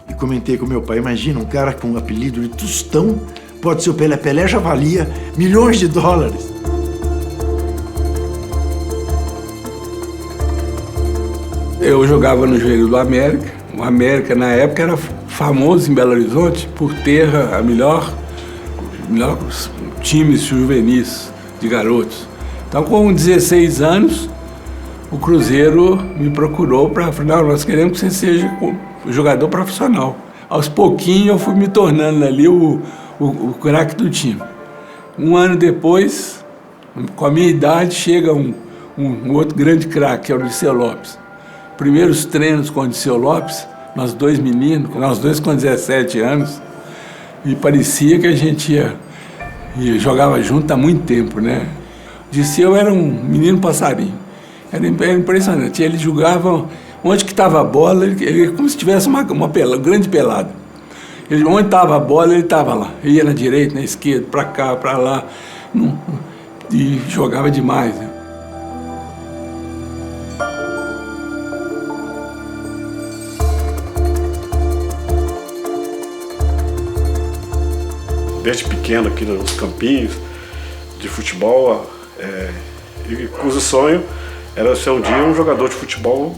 U: e comentei com meu pai, imagina um cara com o apelido de Tostão, pode ser o Pelé. Pelé já valia milhões de dólares.
X: Eu jogava no joelho do América. O América, na época, era famoso em Belo Horizonte por ter a melhor times juvenis. de garotos. Então, com 16 anos, o Cruzeiro me procurou para falar, nós queremos que você seja jogador profissional. Aos pouquinhos eu fui me tornando ali o craque do time. Um ano depois, com a minha idade, chega um outro grande craque, que é o Dirceu Lopes. Primeiros treinos com o Dirceu Lopes, nós dois meninos, nós dois com 17 anos, e parecia que a gente jogava junto há muito tempo, né? Dirceu era um menino passarinho, era impressionante. Ele jogava onde que estava a bola, ele como se tivesse uma grande pelada. Onde estava a bola, ele estava lá. Ele ia na direita, na esquerda, para cá, para lá, e jogava demais, né?
F: Desde pequeno aqui nos campinhos de futebol, e cujo sonho era ser um dia um jogador de futebol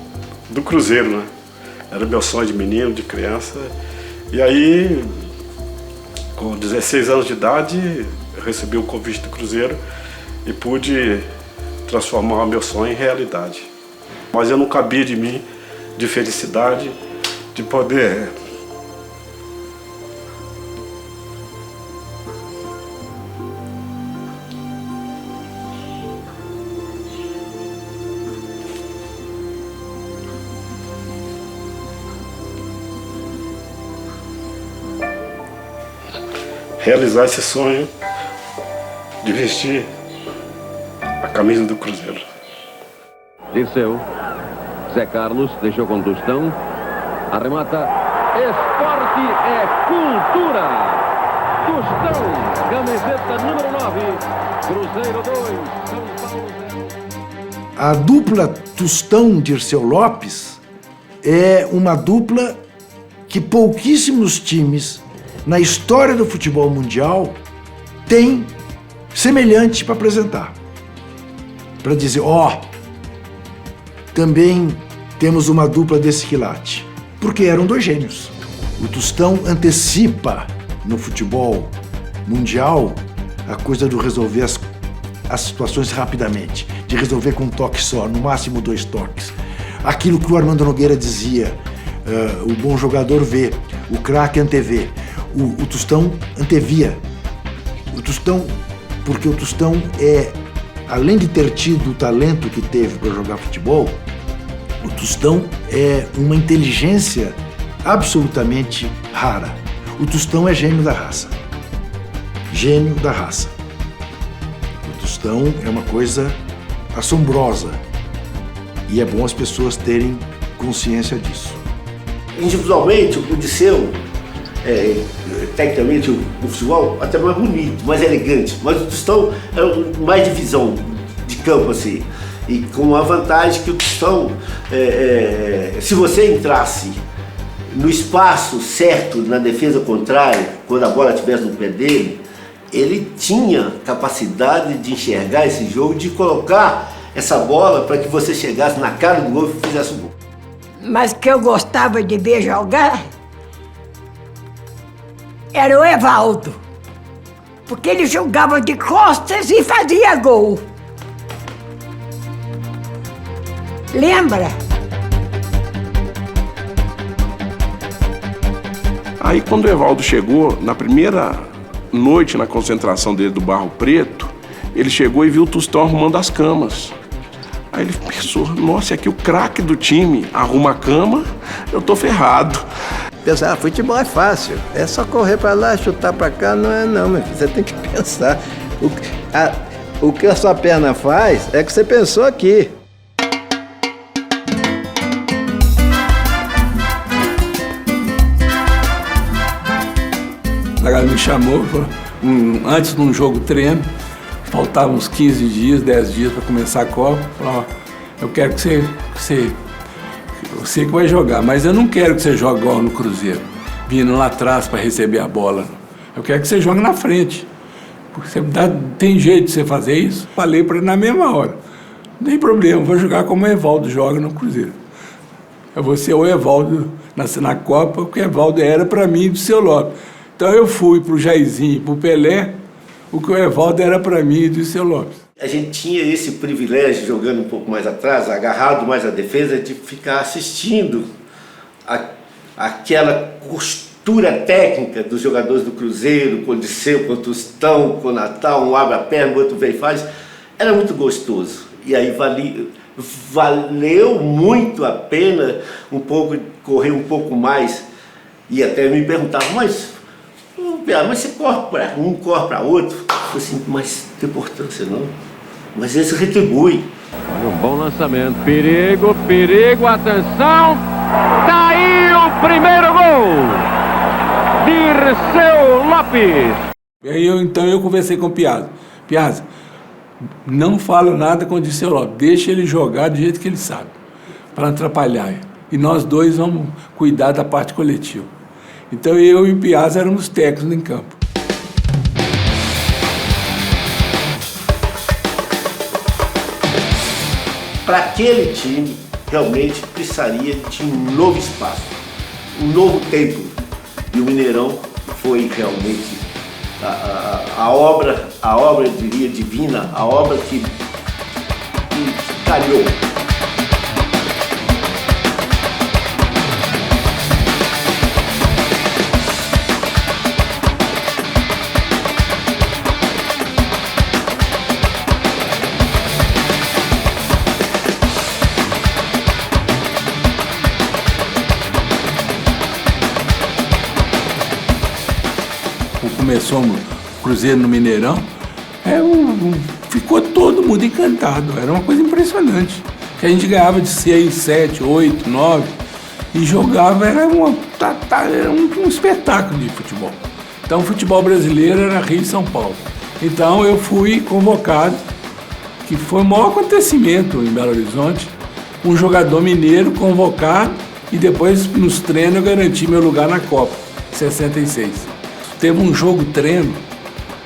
F: do Cruzeiro, né? Era meu sonho de menino, de criança. E aí, com 16 anos de idade, eu recebi o convite do Cruzeiro e pude transformar o meu sonho em realidade. Mas eu não cabia de mim, de felicidade, de poder realizar esse sonho de vestir a camisa do Cruzeiro.
L: Dirceu, Zé Carlos deixou com Tostão, arremata, esporte é cultura. Tostão, camiseta número 9, Cruzeiro 2, São Paulo 0.
U: A dupla Tostão-Dirceu Lopes é uma dupla que pouquíssimos times na história do futebol mundial tem semelhante para apresentar. Para dizer, também temos uma dupla desse quilate. Porque eram dois gênios. O Tostão antecipa no futebol mundial a coisa de resolver as situações rapidamente, de resolver com um toque só, no máximo 2 toques. Aquilo que o Armando Nogueira dizia, o bom jogador vê, o craque antevê. O Tostão antevia. Porque o Tostão além de ter tido o talento que teve para jogar futebol, o Tostão é uma inteligência absolutamente rara. O Tostão é gênio da raça. Gênio da raça. O Tostão é uma coisa assombrosa. E é bom as pessoas terem consciência disso.
M: Individualmente, o Dirceu, tecnicamente, o futebol até mais bonito, mais elegante, mas o Tostão é mais de visão de campo, assim. E com a vantagem que o Tostão, se você entrasse no espaço certo, na defesa contrária, quando a bola estivesse no pé dele, ele tinha capacidade de enxergar esse jogo, de colocar essa bola para que você chegasse na cara do gol e fizesse o gol.
B: Mas que eu gostava de ver jogar era o Evaldo, porque ele jogava de costas e fazia gol. Lembra?
G: Aí quando o Evaldo chegou, na primeira noite na concentração dele do Barro Preto, ele chegou e viu o Tostão arrumando as camas. Aí ele pensou, nossa, aqui o craque do time arruma a cama, eu tô ferrado.
N: Pensar, futebol é fácil, é só correr pra lá, chutar pra cá, não é não, meu filho, você tem que pensar. O que a sua perna faz é que você pensou aqui.
X: Ela me chamou, antes de um jogo treino, faltavam uns 15 dias, 10 dias para começar a Copa. Falou, eu quero que você que vai jogar, mas eu não quero que você jogue igual no Cruzeiro, vindo lá atrás para receber a bola. Eu quero que você jogue na frente. Porque tem jeito de você fazer isso? Falei para ele na mesma hora. Não tem problema, vou jogar como o Evaldo joga no Cruzeiro. Eu vou ser o Evaldo na Copa, o que o Evaldo era para mim e do Dirceu Lopes. Então eu fui pro Jairzinho, pro Pelé, o que o Evaldo era para mim e do seu Lopes.
M: A gente tinha esse privilégio, jogando um pouco mais atrás, agarrado mais à defesa, de ficar assistindo aquela costura técnica dos jogadores do Cruzeiro, com o Liceu, com o Tostão, com o Natal, um abre a perna, o outro vem e faz. Era muito gostoso. E aí valeu muito a pena correr um pouco mais. E até me perguntavam, mas você corre para um, corre para outro. Eu falei assim, mas não tem importância não. Mas esse retribui.
L: Olha um bom lançamento. Perigo, perigo, atenção! Tá aí o primeiro gol! Dirceu Lopes!
X: E aí eu conversei com o Piazza. Piazza, não falo nada com o Dirceu Lopes, deixa ele jogar do jeito que ele sabe, para não atrapalhar. E nós dois vamos cuidar da parte coletiva. Então eu e o Piazza éramos técnicos em campo.
M: Para aquele time, realmente precisaria de um novo espaço, um novo tempo. E o Mineirão foi realmente a obra, eu diria, divina, a obra que calhou.
X: Começou o Cruzeiro no Mineirão, ficou todo mundo encantado, era uma coisa impressionante. Que a gente ganhava de 6, 7, 8, 9 e jogava, era um espetáculo de futebol. Então o futebol brasileiro era Rio e São Paulo. Então eu fui convocado, que foi o maior acontecimento em Belo Horizonte, um jogador mineiro convocado e depois nos treinos eu garanti meu lugar na Copa, 66. Teve um jogo treino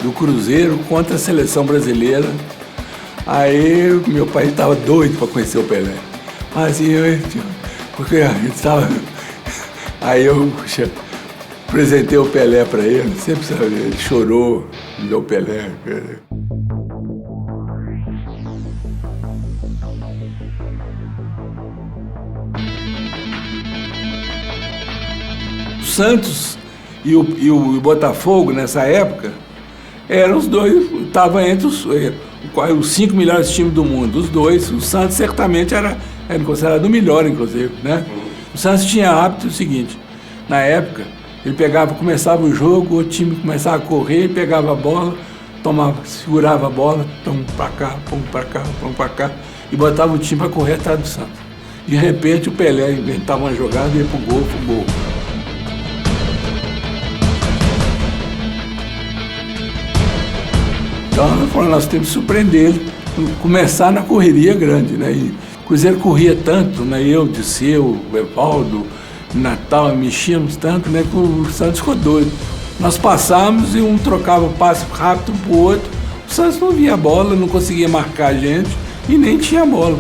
X: do Cruzeiro contra a seleção brasileira. Aí meu pai estava doido para conhecer o Pelé. Mas porque a gente estava. Aí eu apresentei o Pelé para ele, sempre sabe, ele chorou, me deu o Pelé. O Santos e o Botafogo, nessa época, eram os dois, estavam entre os 5 melhores times do mundo. Os dois, o Santos certamente era considerado o melhor, inclusive, né? O Santos tinha hábito o seguinte, na época, ele começava o jogo, o time começava a correr, pegava a bola, segurava a bola, pum pra cá, pum pra cá, pum pra cá, e botava o time para correr atrás do Santos. De repente o Pelé inventava uma jogada e ia pro gol. Então, nós temos que surpreender ele, começar na correria grande, né? E o Cruzeiro corria tanto, né? Eu, Dirceu, o Evaldo, Natal, mexíamos tanto, né? Que o Santos ficou doido. Nós passávamos e um trocava o passe rápido pro outro. O Santos não via a bola, não conseguia marcar a gente e nem tinha bola.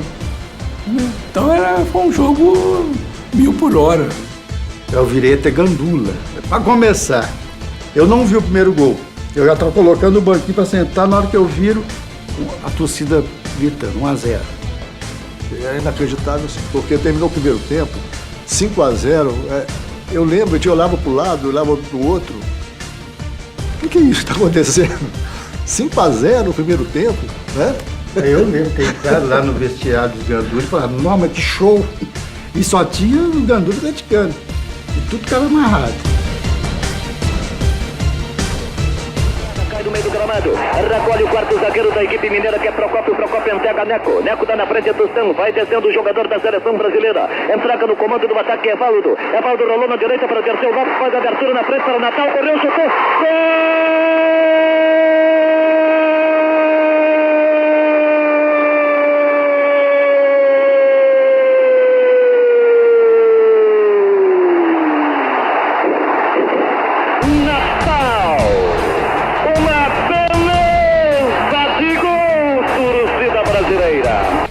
X: Então foi um jogo 1000 por hora.
U: Eu virei até gandula. Para começar, eu não vi o primeiro gol. Eu já estava colocando o banquinho para sentar, na hora que eu viro, a torcida gritando, 1-0. É inacreditável, porque terminou o primeiro tempo, 5-0. Eu lembro, a gente olhava para o lado, olhava para o outro. O que é isso que está acontecendo? 5-0 no primeiro tempo, né?
I: Eu lembro que entraram lá no vestiário dos Ganduras e falaram, não, mas que show! E só tinha o Gandura criticando. E tudo ficava amarrado.
P: No meio do gramado, recolhe o quarto zagueiro da equipe mineira, que é Procópio entrega Neco. Neco dá na frente, Tostão, vai descendo o jogador da seleção brasileira. Entrega no comando do ataque, Evaldo. Evaldo rolou na direita para Dirceu Lopes, faz a abertura na frente para o Natal, correu, chutou. Gol!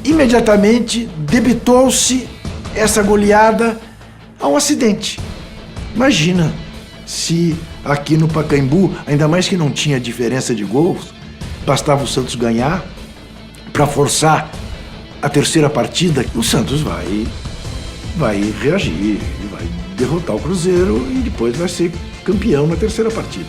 U: Imediatamente debitou-se essa goleada a um acidente. Imagina, se aqui no Pacaembu, ainda mais que não tinha diferença de gols, bastava o Santos ganhar para forçar a terceira partida, o Santos vai reagir, vai derrotar o Cruzeiro e depois vai ser campeão na terceira partida.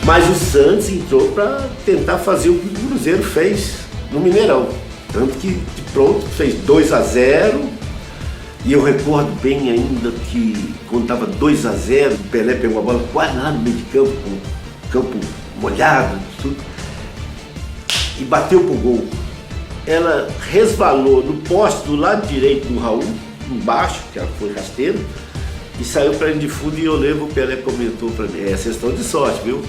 M: Mas o Santos entrou para tentar fazer o que o Cruzeiro fez no Mineirão. Tanto que de pronto fez 2-0. E eu recordo bem ainda que quando estava 2-0, o Pelé pegou a bola quase lá no meio de campo, com o campo molhado, tudo, e bateu pro gol. Ela resvalou no poste do lado direito do Raul, embaixo, que ela foi rasteiro, e saiu para linha de fundo. E eu lembro, o Pelé comentou para mim, é questão de sorte, viu?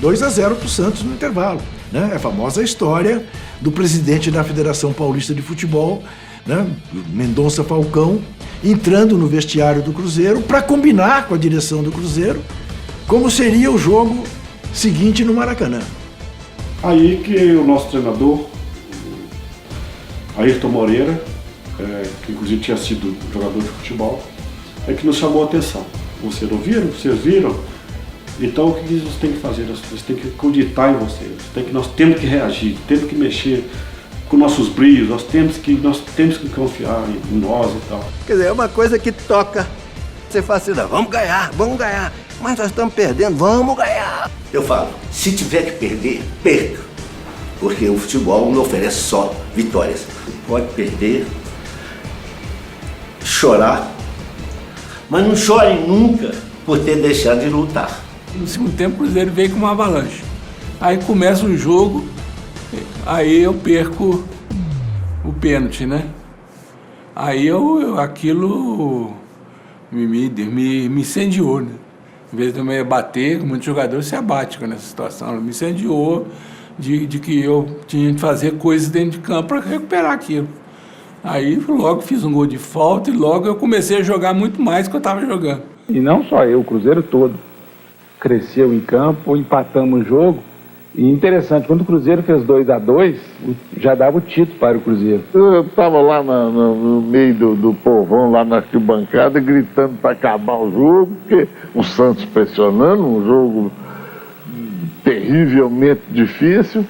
U: 2-0 para o Santos no intervalo, né? É a famosa história do presidente da Federação Paulista de Futebol, né? Mendonça Falcão, entrando no vestiário do Cruzeiro para combinar com a direção do Cruzeiro como seria o jogo seguinte no Maracanã.
F: Aí que o nosso treinador, Ayrton Moreira, que inclusive tinha sido jogador de futebol, é que nos chamou a atenção. Vocês ouviram? Vocês viram? Então o que vocês têm que fazer? Vocês têm que acreditar em vocês. Nós temos que reagir, temos que mexer com nossos brilhos, nós temos que confiar em nós e tal.
N: Quer dizer, é uma coisa que toca. Você fala assim, não, vamos ganhar. Mas nós estamos perdendo, vamos ganhar.
M: Eu falo, se tiver que perder, perca. Porque o futebol não oferece só vitórias. Pode perder, chorar, mas não chore nunca por ter deixado de lutar.
X: No segundo tempo, o Cruzeiro veio com uma avalanche. Aí começa o jogo, aí eu perco o pênalti, né? Aí aquilo me incendiou, né? Em vez de eu bater, muitos jogadores se abatem nessa situação. Me incendiou de que eu tinha que fazer coisas dentro de campo para recuperar aquilo. Aí logo fiz um gol de falta e logo eu comecei a jogar muito mais do que eu estava jogando.
J: E não só eu, o Cruzeiro todo cresceu em campo, empatamos o jogo. E interessante, quando o Cruzeiro fez 2-2, já dava o título para o Cruzeiro.
C: Eu estava lá no meio do povão, lá na arquibancada, gritando para acabar o jogo, porque o Santos pressionando, um jogo terrivelmente difícil.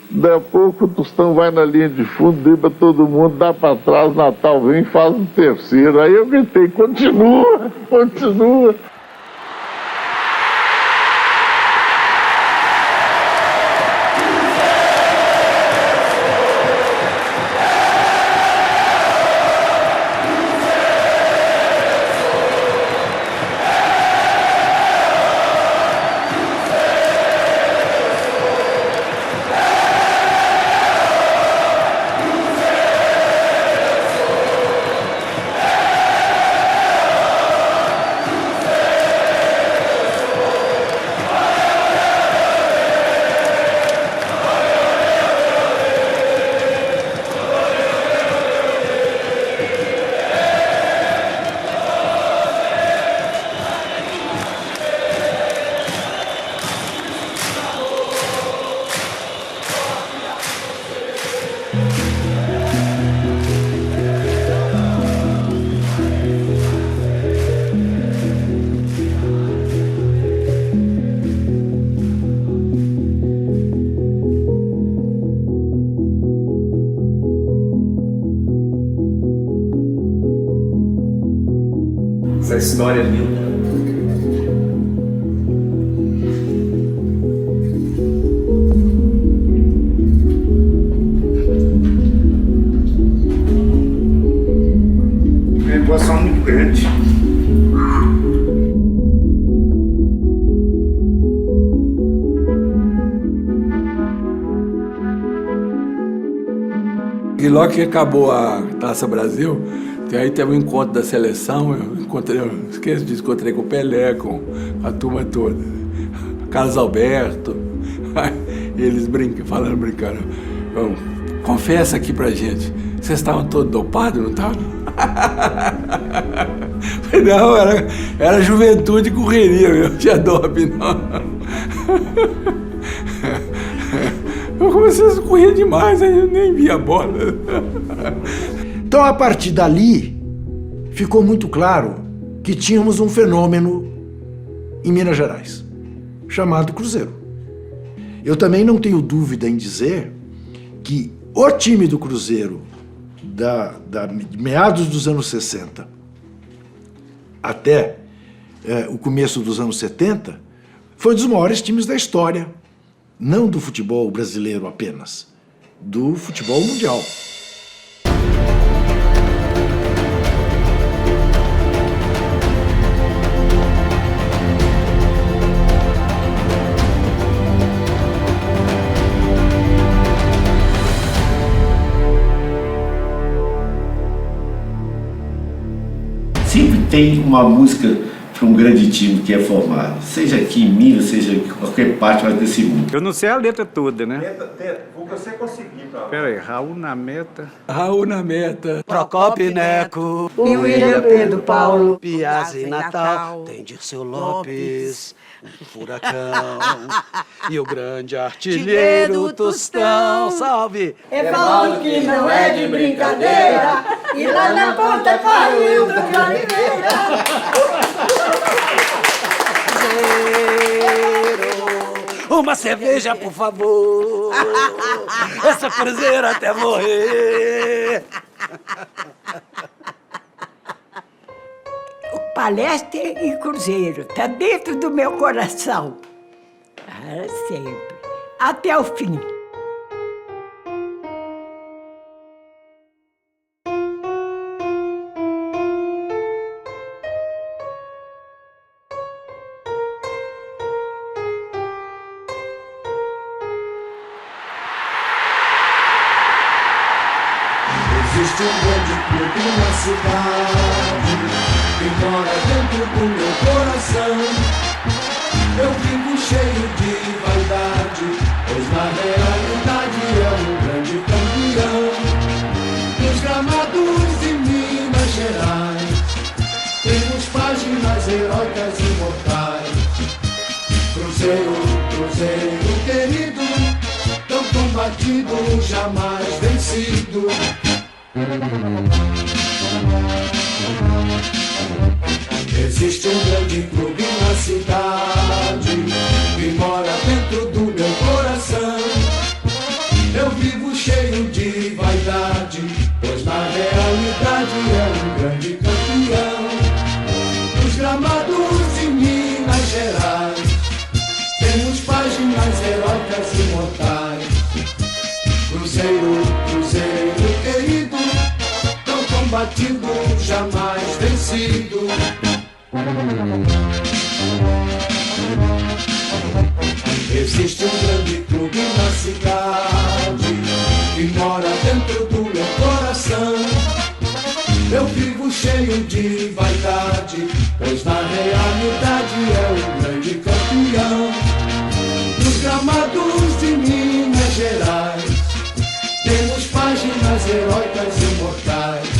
C: Daí a pouco o Tostão vai na linha de fundo, dribla todo mundo, dá para trás, Natal vem e faz o terceiro. Aí eu gritei, continua.
Q: Essa história é linda. É uma doação muito grande.
X: E logo que acabou a Taça Brasil, aí teve um encontro da seleção, eu encontrei com o Pelé, com a turma toda, Carlos Alberto, eles brincando, confessa aqui pra gente, vocês estavam todos dopados, não estavam? Não, era juventude e correria, não tinha dope, não. Eu comecei a correr demais, aí eu nem vi a bola.
U: Então, a partir dali, ficou muito claro que tínhamos um fenômeno em Minas Gerais, chamado Cruzeiro. Eu também não tenho dúvida em dizer que o time do Cruzeiro, de meados dos anos 60 até o começo dos anos 70, foi um dos maiores times da história, não do futebol brasileiro apenas, do futebol mundial.
M: Sempre tem uma música para um grande time que é formado, seja aqui em Minas, seja em qualquer parte desse mundo.
K: Eu não sei a letra toda, né?
Q: O que você conseguir, cara.
K: Pera aí, Raul na meta.
X: Raul na meta.
R: Procópio Neco.
B: E William Pedro Paulo.
R: Piazza em Natal. Tem Dirceu Lopes. Furacão. E o grande artilheiro Tostão. Salve!
B: Evaldo que não é de brincadeira. E lá na ponta para o Hilton de Oliveira.
R: Uma cerveja, por favor. Essa Cruzeiro até morrer.
B: Palestra e Cruzeiro, tá dentro do meu coração. Para sempre. Até o fim.
S: Existe um grande clube na cidade que mora dentro do meu coração. Eu vivo cheio de vaidade, pois na realidade é um grande campeão. Nos gramados de Minas Gerais temos páginas heróicas imortais. Cruzeiro, Cruzeiro querido, tão combatido, jamais vencido. Existe um grande clube na cidade que mora dentro do meu coração. Eu vivo cheio de vaidade, pois na realidade é um grande campeão. Nos gramados de Minas Gerais temos páginas heróicas imortais. Cruzeiro, Cruzeiro querido, tão combatido, jamais vencido. Existe um grande clube na cidade que mora dentro do meu coração. Eu vivo cheio de vaidade, pois na realidade é um grande campeão. Nos gramados de Minas Gerais temos páginas heróicas imortais.